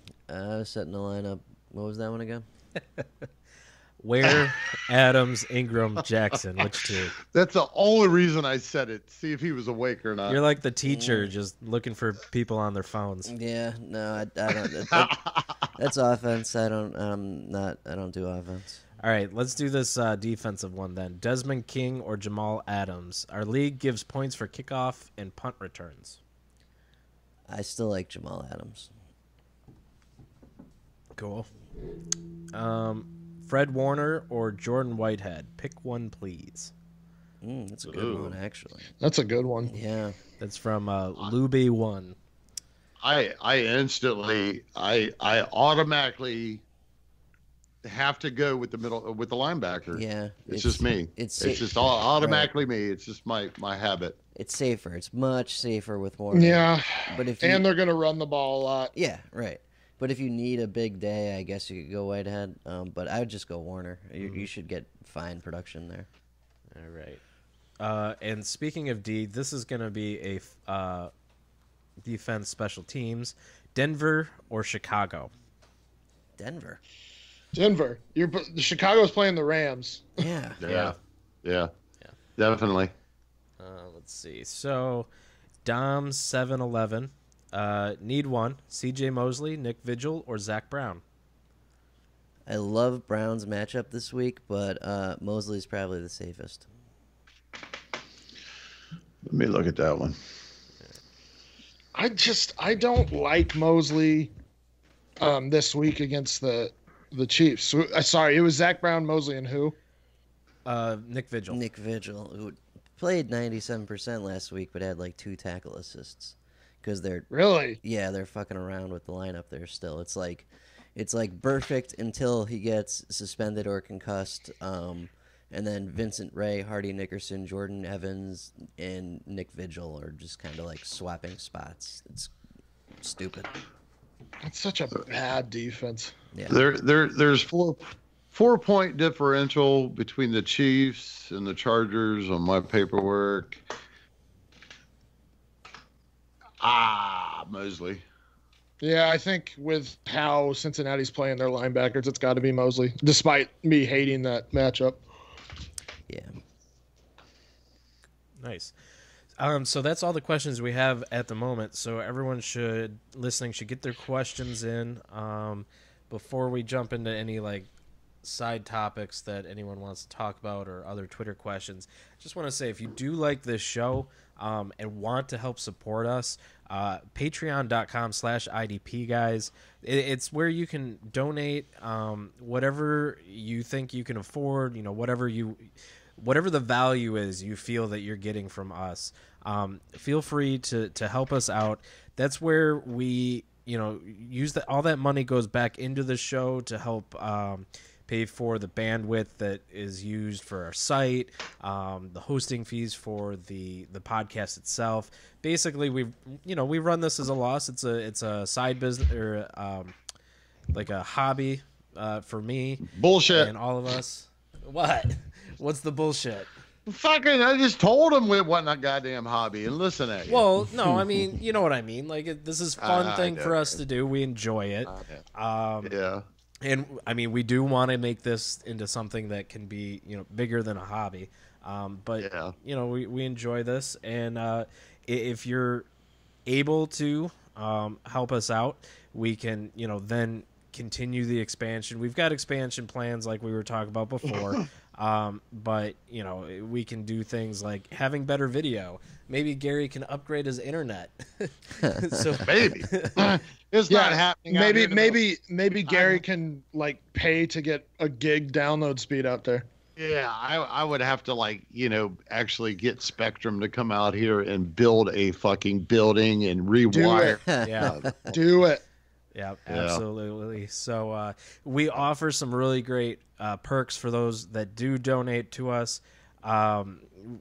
was setting the lineup. What was that one again? Where Adams, Ingram, Jackson. Which two? That's the only reason I said it. See if he was awake or not. You're like the teacher, just looking for people on their phones. Yeah, no, I don't. That's offense. I don't do offense. All right, let's do this defensive one then. Desmond King or Jamal Adams. Our league gives points for kickoff and punt returns. I still like Jamal Adams. Cool. Fred Warner or Jordan Whitehead. Pick one, please. That's a good one, actually. That's a good one. Yeah. That's from Lube1. I automatically have to go with the linebacker. Yeah. It's just me. It's just automatically me. It's just my habit. It's safer. It's much safer with Warner. Yeah. But if and they're going to run the ball a lot. Yeah, right. But if you need a big day, I guess you could go Whitehead. But I would just go Warner. You should get fine production there. All right. And speaking of D, this is going to be a defense special teams. Denver or Chicago? Denver. Chicago's playing the Rams. Yeah. Yeah. Definitely. Let's see. So, Dom 711. Need one. C.J. Mosley, Nick Vigil, or Zach Brown? I love Brown's matchup this week, but Mosley's probably the safest. Let me look at that one. I don't like Mosley this week against the Chiefs. Sorry, it was Zach Brown, Mosley, and who? Nick Vigil. Nick Vigil, who played 97% last week, but had like 2 tackle assists. Because they're they're fucking around with the lineup there still. It's like perfect until he gets suspended or concussed. And then Vincent Ray, Hardy Nickerson, Jordan Evans, and Nick Vigil are just kind of like swapping spots. It's stupid. It's such a bad defense. Yeah. There's 4-point differential between the Chiefs and the Chargers on my paperwork. Mosley. Yeah, I think with how Cincinnati's playing their linebackers, it's got to be Mosley, despite me hating that matchup. Yeah. Nice. So that's all the questions we have at the moment. So everyone should get their questions in before we jump into any like side topics that anyone wants to talk about or other Twitter questions. I just want to say, if you do like this show and want to help support us, patreon.com/IDP guys. It's where you can donate whatever you think you can afford, whatever the value is you feel that you're getting from us. Feel free to help us out. That's where we, use all that money goes back into the show to help pay for the bandwidth that is used for our site, the hosting fees for the podcast itself. Basically, we run this as a loss. It's a side business or like a hobby for me. Bullshit. And all of us. What? What's the bullshit? Fucking, I just told him it wasn't a goddamn hobby, and listen at you. Well, no, I mean, you know what I mean. Like, this is a fun thing for us to do. We enjoy it. Yeah. And I mean, we do want to make this into something that can be, bigger than a hobby. But we enjoy this, and if you're able to help us out, we can, then continue the expansion. We've got expansion plans like we were talking about before. But we can do things like having better video. Maybe Gary can upgrade his internet. So maybe it's not happening. Maybe Gary can like pay to get a gig download speed out there. Yeah, I would have to actually get Spectrum to come out here and build a fucking building and rewire. Yeah. Do it. Yeah, Yeah. absolutely. So we offer some really great perks for those that do donate to us.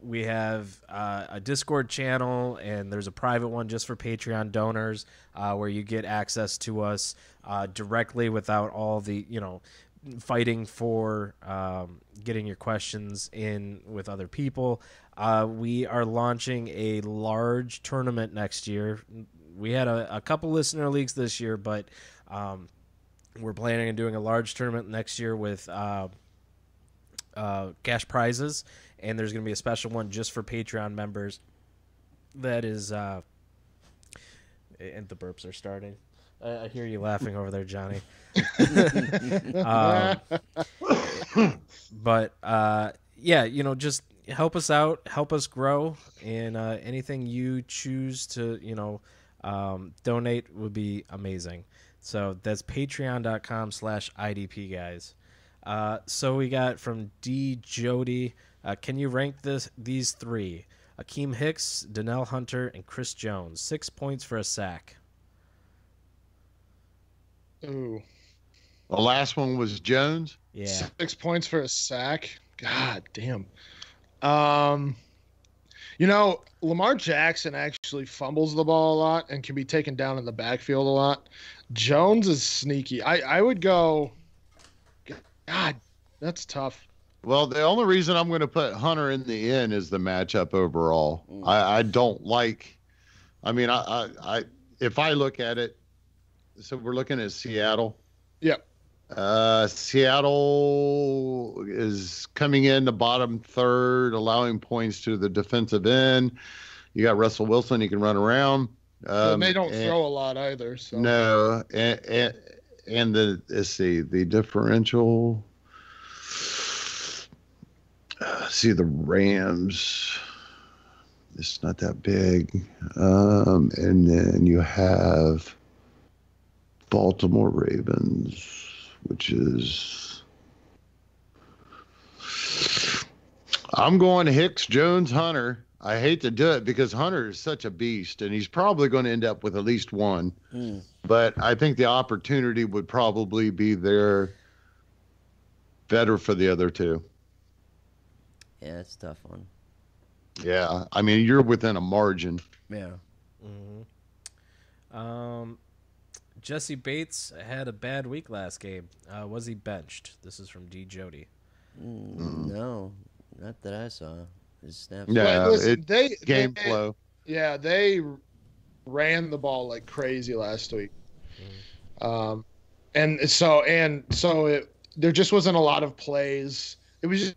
We have a Discord channel, and there's a private one just for Patreon donors where you get access to us directly without all the, fighting for getting your questions in with other people. We are launching a large tournament next year. We had a couple listener leagues this year, but we're planning on doing a large tournament next year with cash prizes, and there's going to be a special one just for Patreon members. That is, and the burps are starting. I hear you laughing over there, Johnny. But yeah, just help us out, help us grow, and anything you choose to, donate would be amazing. So that's patreon.com/IDP, guys. So we got from D. Jody. Can you rank these three? Akeem Hicks, Donnell Hunter, and Chris Jones. 6 points for a sack. Ooh. The last one was Jones. Yeah. 6 points for a sack. God damn. Lamar Jackson actually fumbles the ball a lot and can be taken down in the backfield a lot. Jones is sneaky. I would go. God, that's tough. Well, the only reason I'm going to put Hunter in the end is the matchup overall. I don't like. I mean, I if I look at it, so we're looking at Seattle. Yep. Seattle is coming in the bottom third, allowing points to the defensive end. You got Russell Wilson; he can run around. And they don't throw a lot either. So. No, and let's see the differential. See the Rams. It's not that big, and then you have Baltimore Ravens, which is. I'm going Hicks, Jones, Hunter. I hate to do it because Hunter is such a beast, and he's probably going to end up with at least one. But I think the opportunity would probably be there better for the other two. Yeah, it's a tough one. Yeah, I mean, you're within a margin. Yeah. Mm-hmm. Jesse Bates had a bad week last game. Was he benched? This is from D. Jody. No, not that I saw. His snaps. Yeah, Listen, game flow. Yeah, they ran the ball like crazy last week. And so there just wasn't a lot of plays. It was just.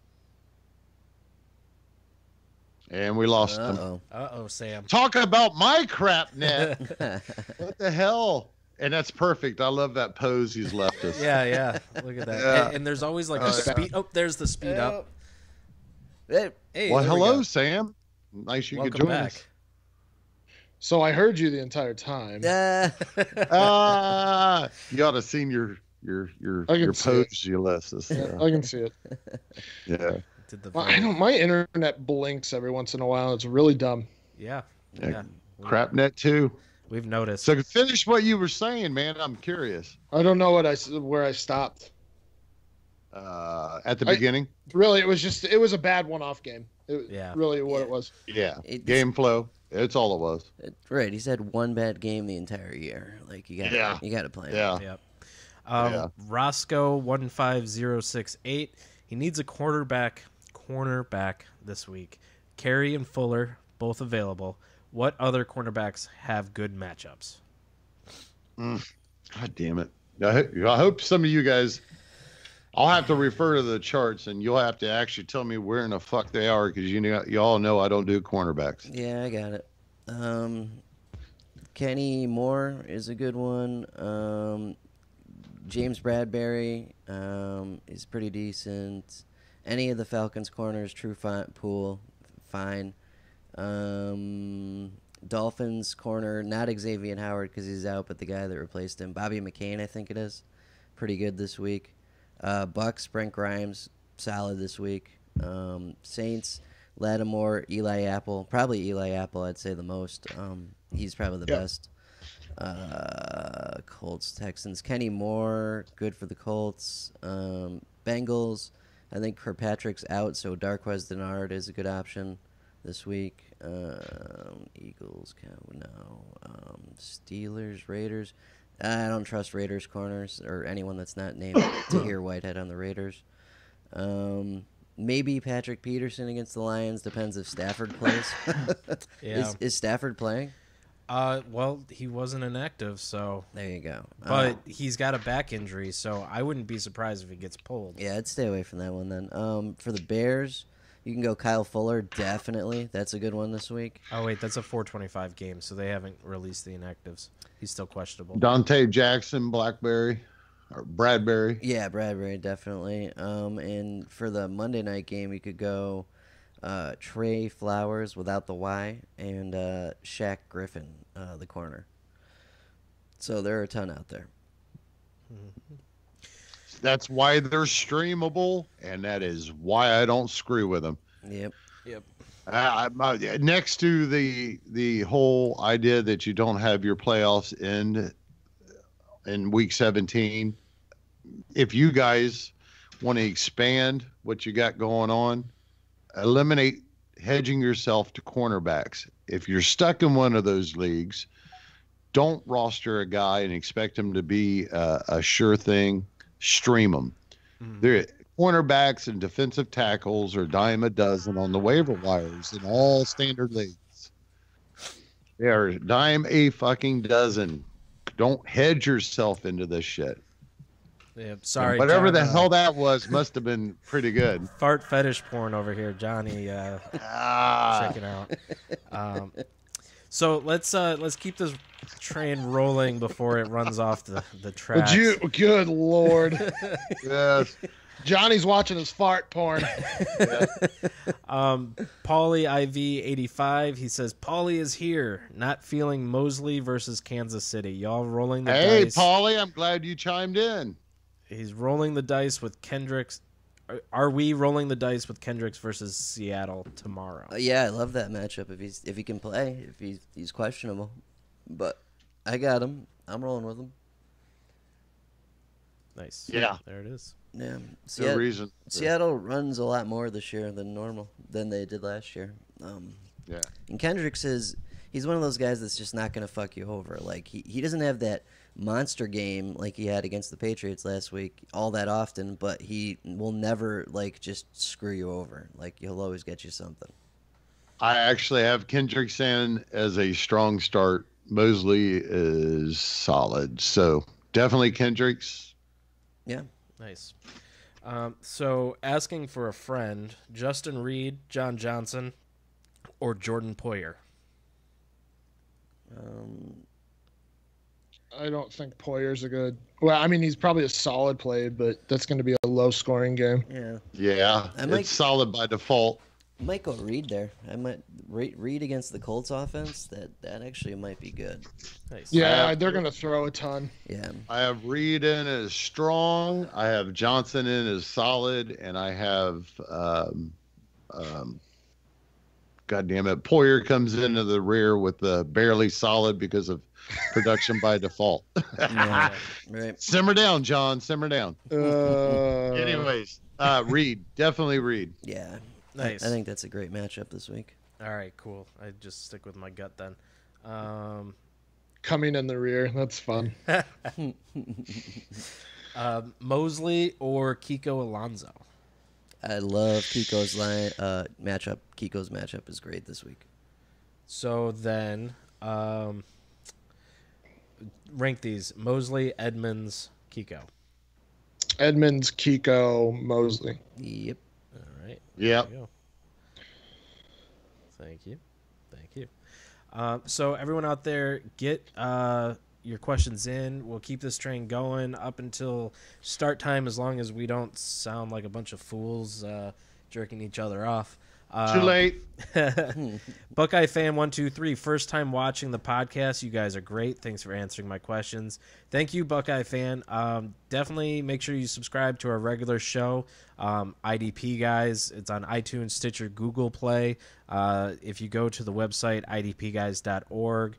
And we lost him. Sam. Talk about my crap net. What the hell? And that's perfect. I love that pose he's left us. Yeah. Look at that. Yeah. And there's always like a speed. Oh, there's the speed up. Hey, Well, there we hello, go. Sam. Nice you could Welcome join back. us. So I heard you the entire time. You ought to have seen your pose you left us. Yeah, I can see it. Yeah. Well, I don't. My internet blinks every once in a while. It's really dumb. Yeah. Crapnet too. We've noticed. So finish what you were saying, man. I'm curious. I don't know where I stopped. At the beginning. Really, it was a bad one-off game. Yeah. Really, what it was. Yeah. Game flow. It's all it was. Right, he's had one bad game the entire year. Like you got to play him. Yeah. Yep. Roscoe 15068. He needs a cornerback this week. Carey and Fuller both available. What other cornerbacks have good matchups? God damn it! I hope some of you guys. I'll have to refer to the charts, and you'll have to actually tell me where in the fuck they are, because you all know I don't do cornerbacks. Yeah, I got it. Kenny Moore is a good one. James Bradbury is pretty decent. Any of the Falcons corners, Pool, fine. Dolphins corner, not Xavier Howard because he's out, but the guy that replaced him, Bobby McCain, I think it is, pretty good this week. Bucks, Brent Grimes, solid this week. Saints, Lattimore, Eli Apple. Probably Eli Apple, I'd say the most. He's probably the best. Colts, Texans. Kenny Moore, good for the Colts. Bengals, I think Kirkpatrick's out, so Darquez Dennard is a good option this week. Eagles, Steelers, Raiders. I don't trust Raiders corners or anyone that's not named Tahir Whitehead on the Raiders. Maybe Patrick Peterson against the Lions. Depends if Stafford plays. Yeah. Is Stafford playing? Well, he wasn't inactive, so. There you go. But he's got a back injury, so I wouldn't be surprised if he gets pulled. Yeah, I'd stay away from that one then. For the Bears, you can go Kyle Fuller, definitely. That's a good one this week. Oh, wait, that's a 425 game, so they haven't released the inactives. He's still questionable. Dante Jackson, Blackberry, or Bradbury. Yeah, Bradbury, definitely. And for the Monday night game, you could go Trey Flowers without the Y and Shaq Griffin, the corner. So there are a ton out there. That's why they're streamable, and that is why I don't screw with them. Yep. Next to the whole idea that you don't have your playoffs end in week 17, if you guys want to expand what you got going on, eliminate hedging yourself to cornerbacks. If you're stuck in one of those leagues, don't roster a guy and expect him to be a sure thing. Stream them. They're cornerbacks and defensive tackles are dime a dozen on the waiver wires in all standard leagues. They are dime a fucking dozen. Don't hedge yourself into this shit. Yeah, sorry. Whatever John, the hell that was must have been pretty good. Fart fetish porn over here, Johnny. Checking out. So let's keep this train rolling before it runs off the tracks. Good Lord. Yes. Johnny's watching his fart porn. Paulie IV 85. He says Paulie is here. Not feeling Mosley versus Kansas City. Y'all rolling the Hey, dice. Paulie, I'm glad you chimed in. He's rolling the dice with Kendricks. Are we rolling the dice with Kendricks versus Seattle tomorrow? Yeah, I love that matchup if he can play. If he's questionable, but I got him. I'm rolling with him. Nice. Yeah. There it is. Yeah, No reason. Seattle runs a lot more this year than they did last year. Yeah. And Kendricks he's one of those guys that's just not going to fuck you over. Like he doesn't have that monster game like he had against the Patriots last week all that often, but he will never just screw you over. Like he'll always get you something. I actually have Kendricks in as a strong start. Mosley is solid. So definitely Kendricks. Yeah. Nice. So asking for a friend, Justin Reed, John Johnson, or Jordan Poyer? I don't think Poyer's a good. Well, I mean, he's probably a solid play, but that's going to be a low-scoring game. Yeah. Yeah. It's solid by default. I might go Reed there. I might Reed against the Colts offense. That actually might be good. Nice. Yeah, they're going to throw a ton. Yeah. I have Reed in as strong. I have Johnson in as solid, and I have God damn it, Poyer comes into the rear with the barely solid because of production by default. Yeah, right. Simmer down, John. Simmer down. Anyways, Reed, definitely Reed. Yeah. Nice. I think that's a great matchup this week. All right, cool. I just stick with my gut then. Coming in the rear, that's fun. Mosley or Kiko Alonso? I love Kiko's matchup. Kiko's matchup is great this week. So then, rank these: Mosley, Edmonds, Kiko. Edmonds, Kiko, Mosley. Yep. All right. Yep. There you go. Thank you. So everyone out there, get your questions in. We'll keep this train going up until start time, as long as we don't sound like a bunch of fools jerking each other off. Too late. Buckeye fan 123, first time watching the podcast. You guys are great. Thanks for answering my questions. Thank you, Buckeye fan. Definitely make sure you subscribe to our regular show, IDP Guys. It's on iTunes, Stitcher, Google Play. If you go to the website idpguys.org,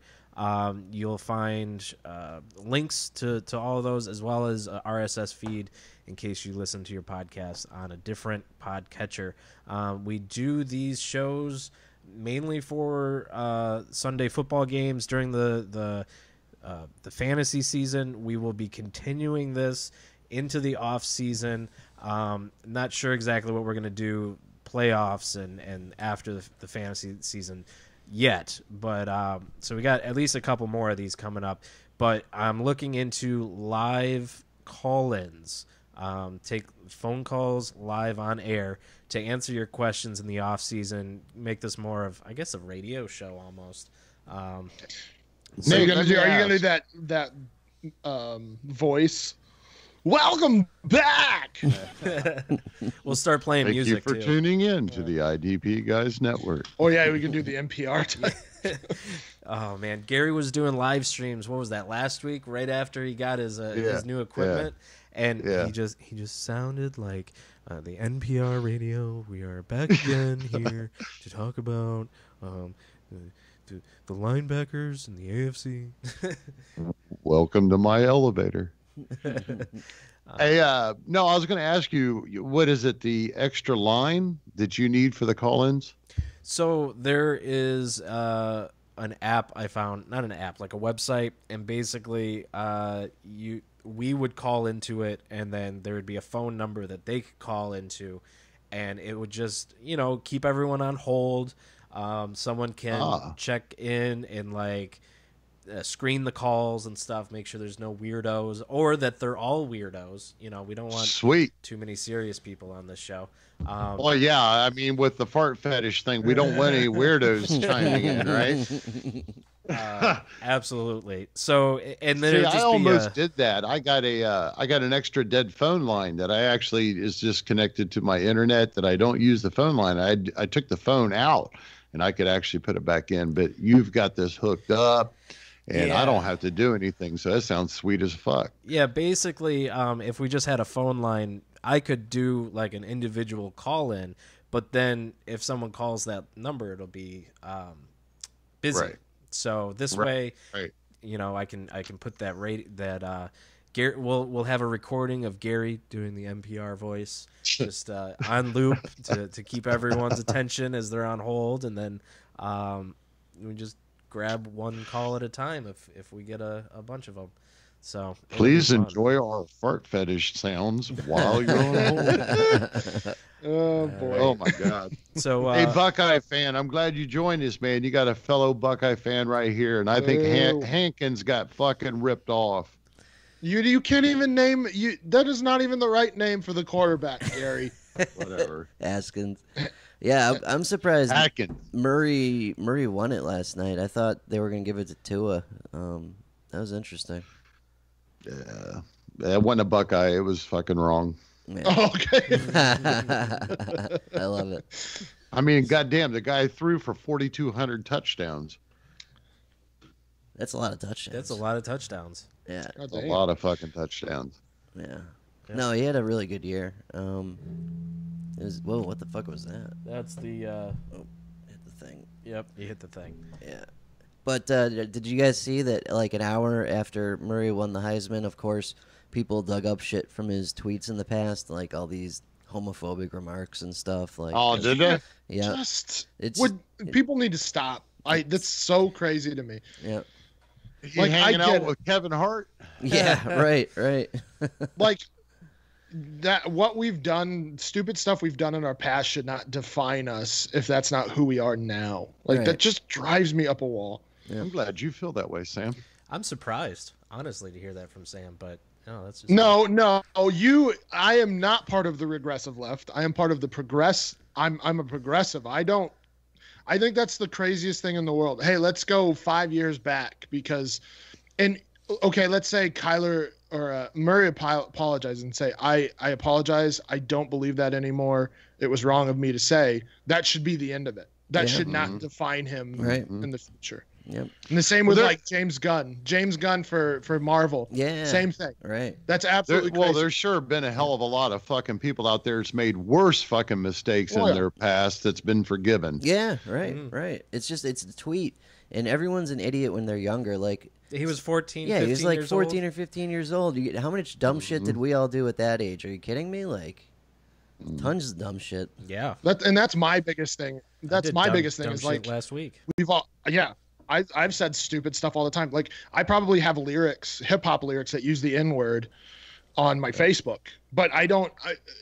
you'll find links to all of those, as well as a RSS feed in case you listen to your podcast on a different podcatcher. We do these shows mainly for Sunday football games during the fantasy season. We will be continuing this into the off season. Not sure exactly what we're going to do playoffs and after the fantasy season yet, but so we got at least a couple more of these coming up. But I'm looking into live call-ins. Take phone calls live on air to answer your questions in the off season. Make this more of, I guess, a radio show almost. So are you gonna do that voice? Welcome back. We'll start playing Thank music you for too. tuning in to the IDP Guys Network. Oh yeah, we can do the NPR type. Oh man, Gary was doing live streams. What was that, last week? Right after he got his new equipment, and he just sounded like the NPR radio. We are back again here to talk about the linebackers in the AFC. Welcome to my elevator. Hey, no, I was going to ask you, what is it, the extra line that you need for the call-ins? So there is an app I found, not an app, like a website, and basically we would call into it, and then there would be a phone number that they could call into, and it would just, keep everyone on hold. Someone can check in and screen the calls and stuff, make sure there's no weirdos, or that they're all weirdos. We don't want too many serious people on this show. Well, yeah, I mean, with the fart fetish thing, we don't want any weirdos chiming in, right? Absolutely. So, and then I almost did that. I got an extra dead phone line that I actually is just connected to my internet that I don't use the phone line. I took the phone out and I could actually put it back in, but you've got this hooked up. And I don't have to do anything, so that sounds sweet as fuck. Yeah, basically, if we just had a phone line, I could do like an individual call in, but then if someone calls that number, it'll be busy. Right. So this way, I can put that Gary, we'll have a recording of Gary doing the NPR voice, just on loop to keep everyone's attention as they're on hold, and then we just grab one call at a time if we get a bunch of them. So please enjoy our fart fetish sounds while you're on hold. Oh boy! Oh my God! So hey, Buckeye fan, I'm glad you joined us, man. You got a fellow Buckeye fan right here, and I think Hankins got fucking ripped off. You can't even name you. That is not even the right name for the quarterback, Gary. Whatever. Askins. Yeah, I'm surprised Atkins. Murray won it last night. I thought they were going to give it to Tua. That was interesting. Yeah. That wasn't a Buckeye. It was fucking wrong. Yeah. Okay. I love it. I mean, goddamn, the guy threw for 4,200 touchdowns. That's a lot of touchdowns. That's a lot of touchdowns. Yeah. That's a lot of fucking touchdowns. Yeah. No, he had a really good year. It was, whoa, what the fuck was that? That's the Hit the thing. Yep, you hit the thing. Yeah. But did you guys see that, like, an hour after Murray won the Heisman, of course, people dug up shit from his tweets in the past, like all these homophobic remarks and stuff. Like, oh, did they? Yeah. People need to stop. That's so crazy to me. Yeah. Like hanging out with Kevin Hart? Yeah, right. Like, that what we've done, stupid stuff we've done in our past should not define us if that's not who we are now. Like, that just drives me up a wall. Yeah. I'm glad you feel that way, Sam. I'm surprised, honestly, to hear that from Sam, but no, that's just no. I am not part of the regressive left. I am part of the progress. I'm a progressive. I think that's the craziest thing in the world. Hey, let's go 5 years back let's say Kyler Murray apologize and say, I apologize. I don't believe that anymore. It was wrong of me to say. That should be the end of it. That should not define him in the future. Yep. And the same with like James Gunn. James Gunn for Marvel. Yeah. Same thing. Right. That's absolutely crazy. Well, there's sure been a hell of a lot of fucking people out there that's made worse fucking mistakes in their past that's been forgiven. Yeah, right, right. It's a tweet, and everyone's an idiot when they're younger. Like he was 14, yeah, 15 he was like years 14 old. or 15 years old. How much dumb shit did we all do at that age? Are you kidding me? Like, tons of dumb shit. Yeah. That's my biggest thing. That's my biggest thing is like last week. We've all I've said stupid stuff all the time. Like I probably have hip hop lyrics that use the N-word on my Facebook, but I don't.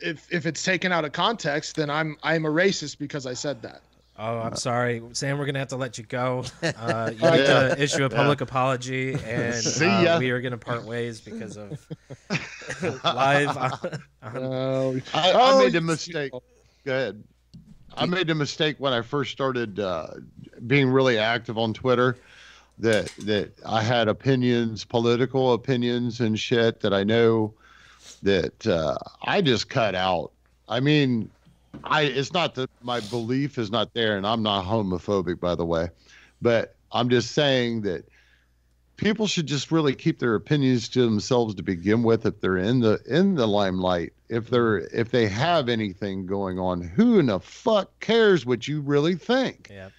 If it's taken out of context, then I'm a racist because I said that. Oh, I'm sorry, Sam. We're gonna have to let you go. You need to issue a public apology, and we are gonna part ways because of live. I made a mistake. Go ahead. I made a mistake when I first started being really active on Twitter. That I had opinions, political opinions, and shit that I know that I just cut out. I mean. It's not that my belief is not there, and I'm not homophobic, by the way, but I'm just saying that people should just really keep their opinions to themselves to begin with. If they're in the limelight, if they have anything going on, who in the fuck cares what you really think? Yeah.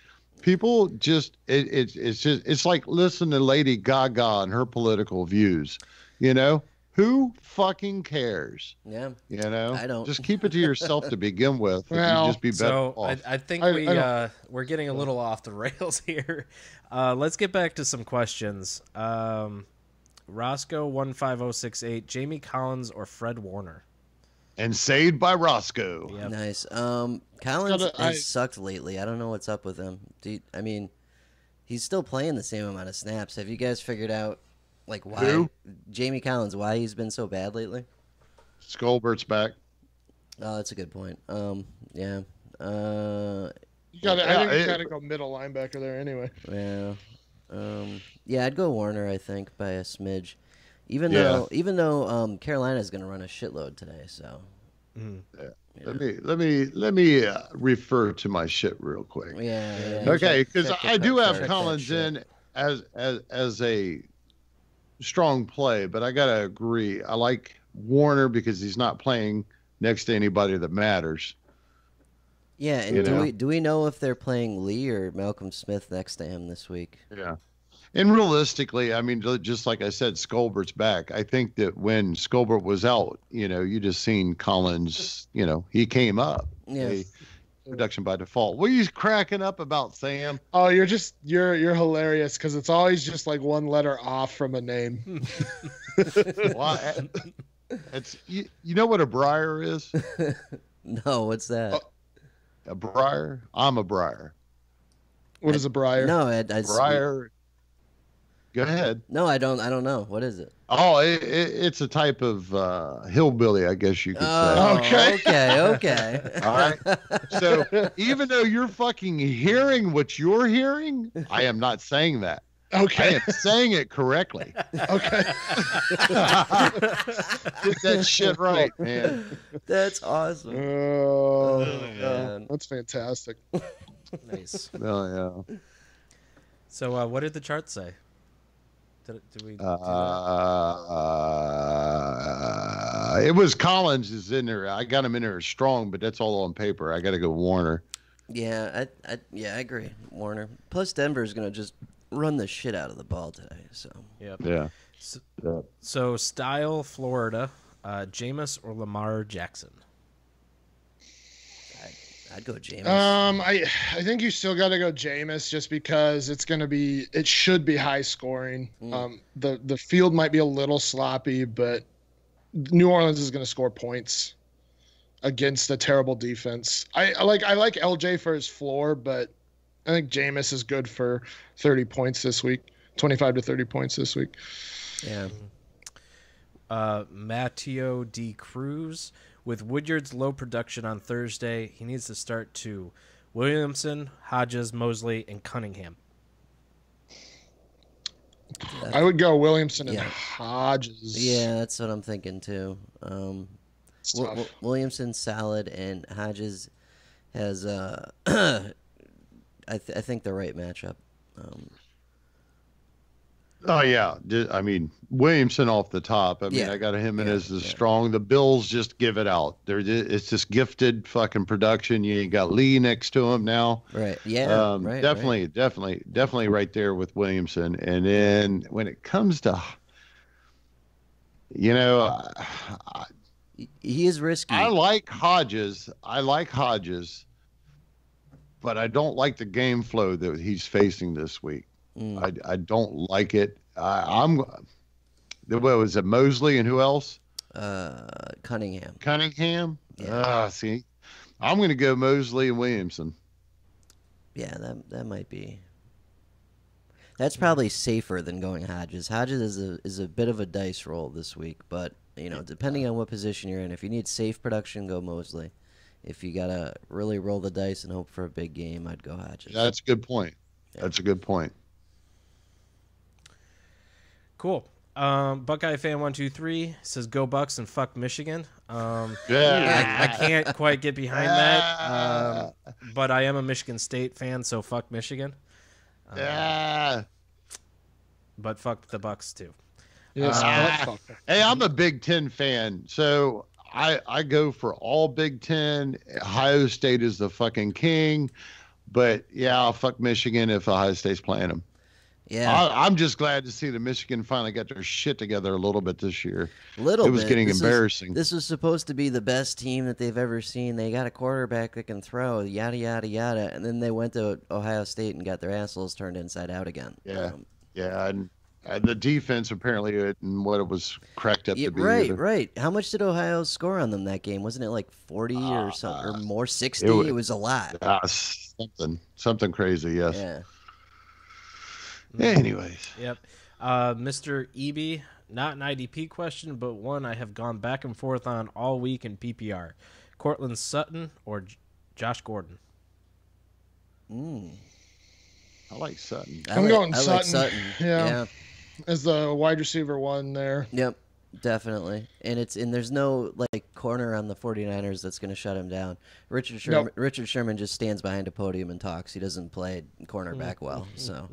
People just it's like listen to Lady Gaga and her political views, you know. Who fucking cares? Yeah. You know? I don't. Just keep it to yourself to begin with. Well, just be better off. I think we're getting a little off the rails here. Let's get back to some questions. Roscoe15068, Jamie Collins or Fred Warner? And saved by Roscoe. Yep. Nice. Collins has sucked lately. I don't know what's up with him. I mean, he's still playing the same amount of snaps. Have you guys figured out like why? Who? Jamie Collins, why he's been so bad lately? Skullbert's back. Oh, that's a good point. Yeah. I think you gotta go middle linebacker there anyway. Yeah. Yeah, I'd go Warner, I think, by a smidge. Even though Carolina's going to run a shitload today, so. Yeah. Let me refer to my shit real quick. Yeah. Okay, because I do have Collins in as a strong play, but I gotta agree. I like Warner because he's not playing next to anybody that matters. Yeah, and do we know if they're playing Lee or Malcolm Smith next to him this week? Yeah. And realistically, I mean, just like I said, Skullbert's back. I think that when Skullbert was out, you just seen Collins, he came up. Yeah. Production by default. What are you cracking up about, Sam? Oh, you're hilarious because it's always just like one letter off from a name. Well, it's you know what a briar is? No, what's that? A briar? I'm a briar. What is a briar? No, Briar. Go ahead. No, I don't know. What is it? Oh, it's a type of hillbilly, I guess you could say. Okay. All right. So even though you're fucking hearing what you're hearing, I am not saying that. Okay. I am saying it correctly. Okay. Get that shit right, man. That's awesome. Oh, man. That's fantastic. Nice. Oh, yeah. So what did the chart say? Did we do that? It was Collins is in there. I got him in there strong, but that's all on paper. I got to go Warner. Yeah, I agree. Warner. Plus, Denver's gonna just run the shit out of the ball today. So. Yep. Yeah. So style Florida, Jameis or Lamar Jackson? I'd go Jameis. I think you still got to go Jameis just because it should be high scoring. The field might be a little sloppy, but New Orleans is going to score points against a terrible defense. I like LJ for his floor, but I think Jameis is good for 30 points this week, 25 to 30 points this week. Yeah. Matteo D. Cruz. With Woodyard's low production on Thursday, he needs to start to Williamson, Hodges, Mosley, and Cunningham. I would go Williamson and Yeah. Hodges. Yeah, that's what I'm thinking too. It's tough. Williamson's solid, and Hodges has I think the right matchup. Oh yeah, I mean Williamson off the top. I mean, Yeah. I got him in Yeah, as the yeah. strong. The Bills just give it out. It's just gifted fucking production. You got Lee next to him now. Right. Yeah. Right. Definitely right there with Williamson. And then when it comes to, you know, He is risky. I like Hodges. But I don't like the game flow that he's facing this week. I don't like it. What was it? Mosley and who else? Cunningham. Cunningham. Yeah. See, I'm going to go Mosley and Williamson. Yeah, that might be. That's probably safer than going Hodges. Hodges is a bit of a dice roll this week, but depending on what position you're in, if you need safe production, go Mosley. If you gotta really roll the dice and hope for a big game, I'd go Hodges. That's a good point. Yeah. That's a good point. Cool. Buckeye fan 123 says go Bucks and fuck Michigan. Yeah. I can't quite get behind that, but I am a Michigan State fan, so fuck Michigan. Yeah. But fuck the Bucks too. Yes, Hey, I'm a Big Ten fan, so I go for all Big Ten. Ohio State is the fucking king, but yeah, I'll fuck Michigan if Ohio State's playing them. Yeah, I'm just glad to see that Michigan finally got their shit together a little bit this year. it was getting embarrassing. This was supposed to be the best team that they've ever seen. They got a quarterback that can throw, yada yada yada, and then they went to Ohio State and got their assholes turned inside out again. Yeah, yeah, and the defense apparently isn't what it was cracked up to be. Right, either. right. How much did Ohio score on them that game? Wasn't it like 40 or something, or more? 60? it was- It was a lot. Something crazy. Yes. Yeah. Anyways, Yep. Mr. Eby, not an IDP question, but one I have gone back and forth on all week in PPR. Cortland Sutton or Josh Gordon? I like Sutton. I'm going I like Sutton. Sutton. Yeah. As the wide receiver one there. Yep, definitely. And there's no like corner on the 49ers that's going to shut him down. Richard Sherman just stands behind a podium and talks. He doesn't play cornerback well. So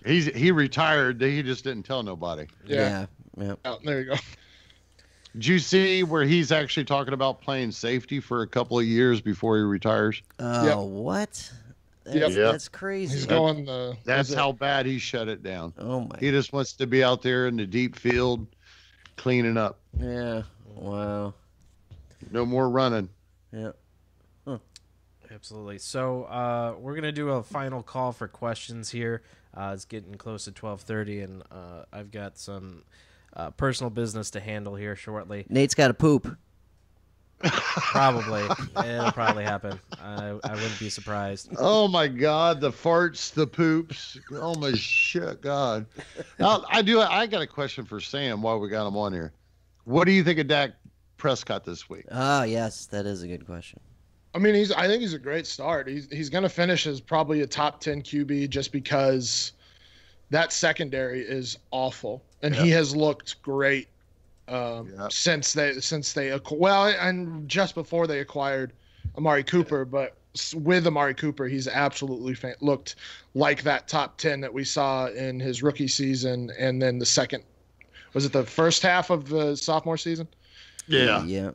He retired. He just didn't tell nobody. Yeah. Yeah. Oh, there you go. Did you see where he's actually talking about playing safety for a couple of years before he retires? Oh, Yep. what? Yep. That's crazy. He's going the. That's how bad he shut it down. Oh my. He just wants to be out there in the deep field, cleaning up. Yeah. Wow. No more running. Yeah. Absolutely. So we're gonna do a final call for questions here. It's getting close to 12:30, and I've got some personal business to handle here shortly. Nate's got to poop. Probably, it'll probably happen. I wouldn't be surprised. Oh my God, the farts, the poops. Oh my shit, God. Now, I got a question for Sam while we got him on here. What do you think of Dak Prescott this week? Oh, yes, that is a good question. I mean, I think he's a great start. He's going to finish as probably a top 10 QB just because that secondary is awful, and he has looked great since they and just before they acquired Amari Cooper. But with Amari Cooper, he's absolutely looked like that top 10 that we saw in his rookie season, and then was it the first half of the sophomore season? Yeah. Yeah.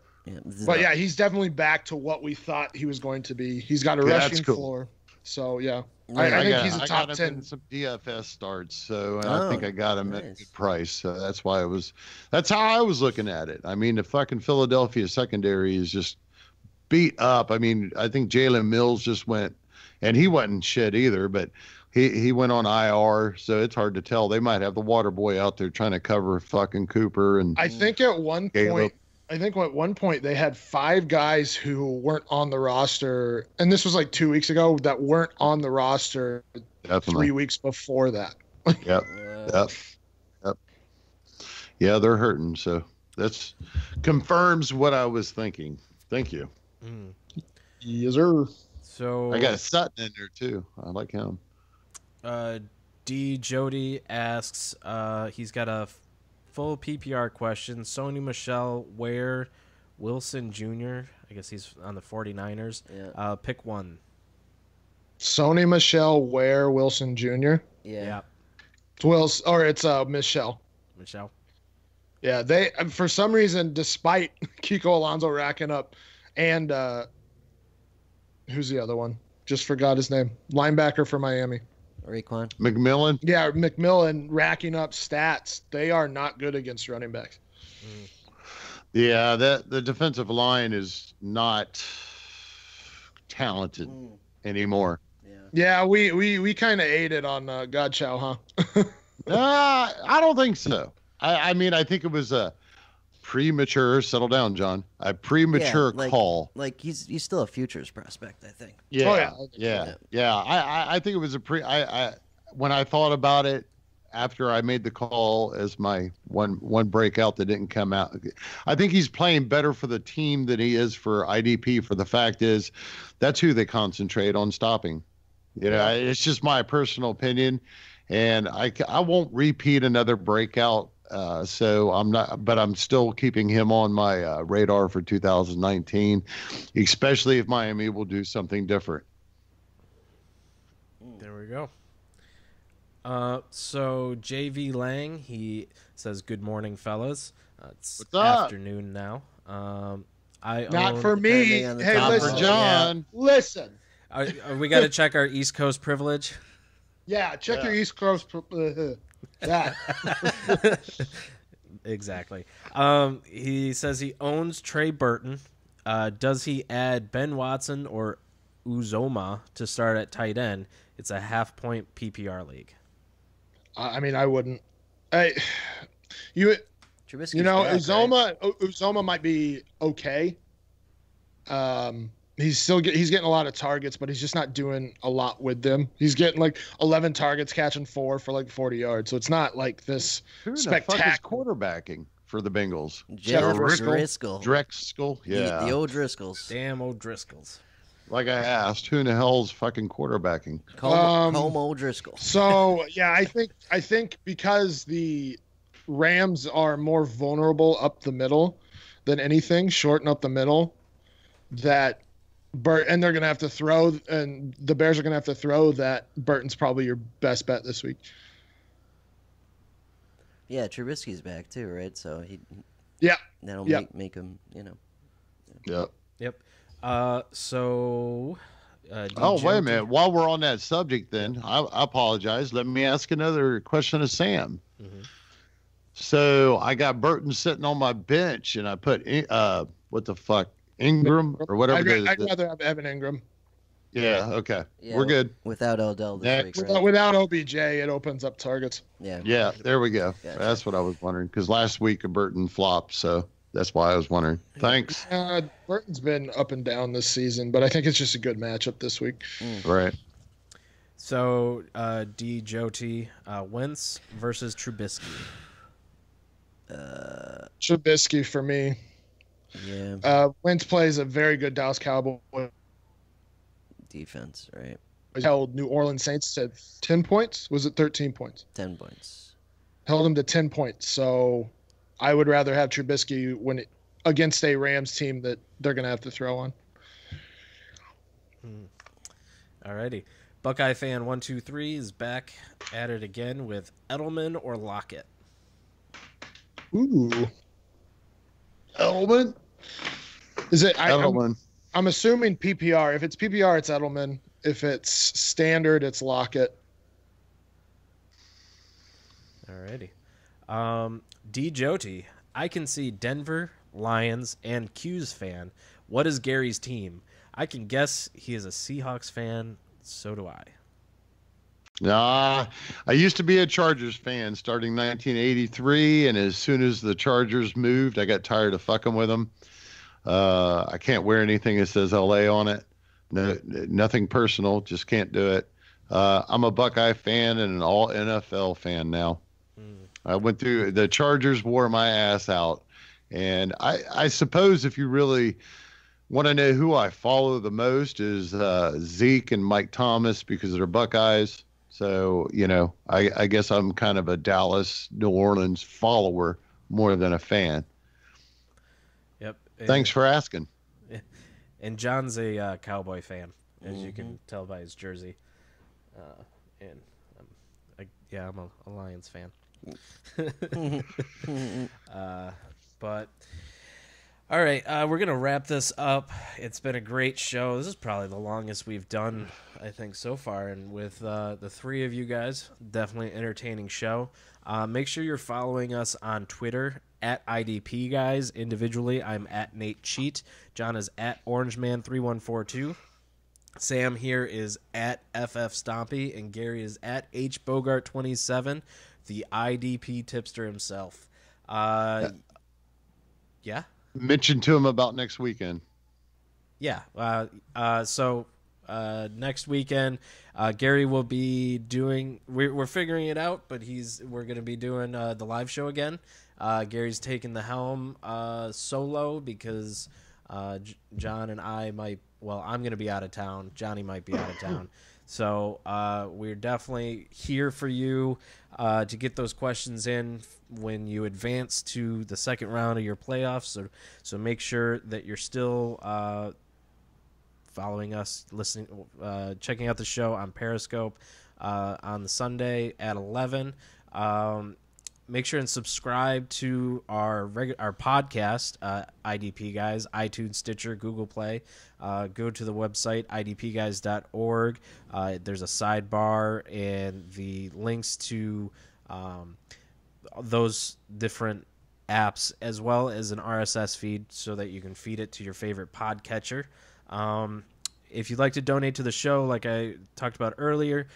But yeah, he's definitely back to what we thought he was going to be. He's got a rushing floor. So yeah, I think he's a top 10. In some DFS starts, so I think I got him at a nice. good price. So that's how I was looking at it. I mean, the fucking Philadelphia secondary is just beat up. I mean, I think Jalen Mills just went, and he wasn't shit either, but he went on IR, so it's hard to tell. They might have the water boy out there trying to cover fucking Cooper and I think at one point they had 5 guys who weren't on the roster, and this was like 2 weeks ago, that weren't on the roster definitely. 3 weeks before that. Yep. Yeah, they're hurting. So that's confirms what I was thinking. Thank you. Yes, sir. So I got Sutton in there too. I like him. D. Jody asks, he's got a full PPR question. Sony Michel, Ware, Wilson Jr. I guess he's on the 49ers. Yeah. Pick one. Sony Michel, Ware, Wilson Jr. Yeah. It's Michelle. Michelle. Yeah, they for some reason, despite Kiko Alonso racking up, and who's the other one? Just forgot his name. Linebacker for Miami. Raekwon. McMillan. Yeah, McMillan racking up stats. They are not good against running backs. Yeah, the defensive line is not talented anymore. Yeah, we kind of ate it on Godchow, huh? I don't think so. I mean, I think it was a premature. Settle down, John. A premature call. Like he's still a futures prospect, I think. Yeah, yeah. I think it was when I thought about it after I made the call as my one breakout that didn't come out. I think he's playing better for the team than he is for IDP. For the fact is, that's who they concentrate on stopping. You know, it's just my personal opinion, and I won't repeat another breakout. So I'm not, but I'm still keeping him on my radar for 2019, especially if Miami will do something different. There we go. So JV Lang, he says, "Good morning, fellas. It's What's up? Afternoon now. Not for me. depending on the Hey, time listen, zone. John. Listen. We got to check our East Coast privilege." Yeah, check your East Coast. That. Exactly. He says he owns Trey Burton. Does he add Ben Watson or Uzoma to start at tight end? It's a half-point PPR league. I mean, I wouldn't. Trubisky's You know, back, right? Uzoma might be okay. He's getting a lot of targets, but he's just not doing a lot with them. He's getting like 11 targets, catching 4 for like 40 yards. So it's not like this Who the spectacular. fuck is quarterbacking for the Bengals? Jeff Driscoll. Driscoll. Drexel. Yeah. The old Driscolls. Damn old Driscolls. Like I asked, who in the hell's fucking quarterbacking? Como Driscoll. So yeah, I think because the Rams are more vulnerable up the middle than anything, shorten up the middle, that and they're gonna have to throw, and the Bears are gonna have to throw. That Burton's probably your best bet this week. Yeah, Trubisky's back too, right? So that'll make him, Yep. Yep. So. Oh, wait a minute. While we're on that subject, then I apologize. Let me ask another question of Sam. Mm-hmm. So I got Burton sitting on my bench, and I put what the fuck, Ingram or whatever. I'd rather have Evan Ingram. Yeah. Okay. Yeah, We're good. Without Odell this Next. week, right? Without OBJ, it opens up targets. Yeah. Yeah. There we go. Gotcha. That's what I was wondering, because last week Burton flopped, so that's why I was wondering. Thanks. Burton's been up and down this season, but I think it's just a good matchup this week. Right. So, D. Joti, Wentz versus Trubisky. Trubisky for me. Yeah. Wentz plays a very good Dallas Cowboy. Defense, right? Held New Orleans Saints to 10 points. Was it 13 points? 10 points. Held them to 10 points. So I would rather have Trubisky against a Rams team that they're going to have to throw on. Alrighty. Buckeye fan 123 is back at it again with Edelman or Lockett. Ooh. Edelman. Is it? Edelman. I'm assuming PPR. If it's PPR, it's Edelman. If it's standard, it's Lockett. Alrighty. D. Joti, I can see Denver, Lions, and Q's fan. What is Gary's team? I can guess he is a Seahawks fan. So do I. Nah, I used to be a Chargers fan starting 1983, and as soon as the Chargers moved, I got tired of fucking with them. I can't wear anything that says LA on it. No, nothing personal, just can't do it. I'm a Buckeye fan and an all NFL fan now. I went through the Chargers, wore my ass out. And I suppose if you really want to know who I follow the most is Zeke and Mike Thomas, because they're Buckeyes. So, I guess I'm kind of a Dallas, New Orleans follower more than a fan. Yep. Thanks for asking. And John's a Cowboy fan, as you can tell by his jersey. And I'm a Lions fan. But all right, we're gonna wrap this up. It's been a great show. This is probably the longest we've done, I think, so far, and with the three of you guys, definitely an entertaining show. Make sure you're following us on Twitter at IDP guys. Individually, I'm at Nate Cheat. John is at OrangeMan3142. Sam here is at FF Stompy, and Gary is at HBogart27, the IDP tipster himself. Yeah. Mention to him about next weekend. Yeah. So next weekend, Gary will be doing. We're figuring it out, but we're going to be doing the live show again. Gary's taking the helm solo because John and I might. Well, I'm going to be out of town. Johnny might be out of town. So we're definitely here for you to get those questions in when you advance to the second round of your playoffs. So make sure that you're still following us, listening, checking out the show on Periscope on the Sunday at 11. Make sure and subscribe to our podcast, IDP Guys, iTunes, Stitcher, Google Play. Go to the website, idpguys.org. There's a sidebar and the links to those different apps, as well as an RSS feed so that you can feed it to your favorite podcatcher. If you'd like to donate to the show, like I talked about earlier,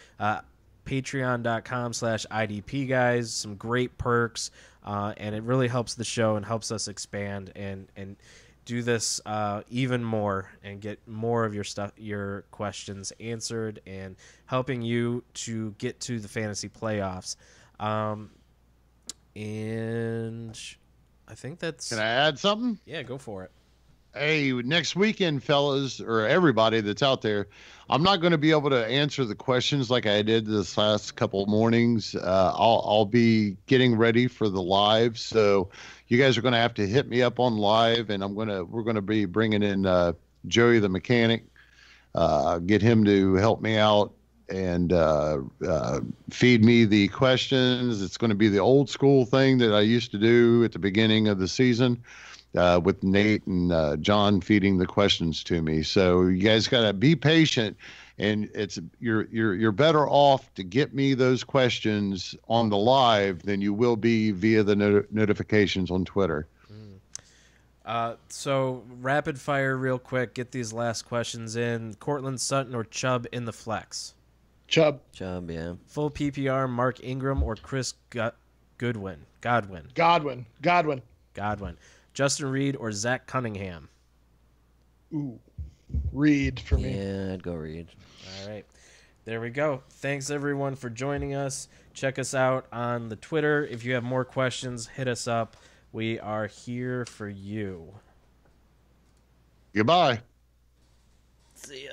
patreon.com/IDP guys, some great perks, and it really helps the show and helps us expand and do this even more and get more of your questions answered, and helping you to get to the fantasy playoffs. And I think that's... Can I add something? Yeah, go for it. Hey, next weekend, fellas, or everybody that's out there, I'm not going to be able to answer the questions like I did this last couple of mornings. I'll be getting ready for the live, so you guys are going to have to hit me up on live, and we're going to be bringing in Joey the mechanic, get him to help me out and feed me the questions. It's going to be the old school thing that I used to do at the beginning of the season. With Nate and John feeding the questions to me. So you guys got to be patient, and you're better off to get me those questions on the live than you will be via the notifications on Twitter. So rapid fire real quick, get these last questions in. Cortland Sutton or Chubb in the flex? Chubb, yeah. Full PPR, Mark Ingram or Chris Godwin? Justin Reed or Zach Cunningham? Ooh, Reed for me. Yeah, I'd go Reed. All right. There we go. Thanks, everyone, for joining us. Check us out on the Twitter. If you have more questions, hit us up. We are here for you. Goodbye. See ya.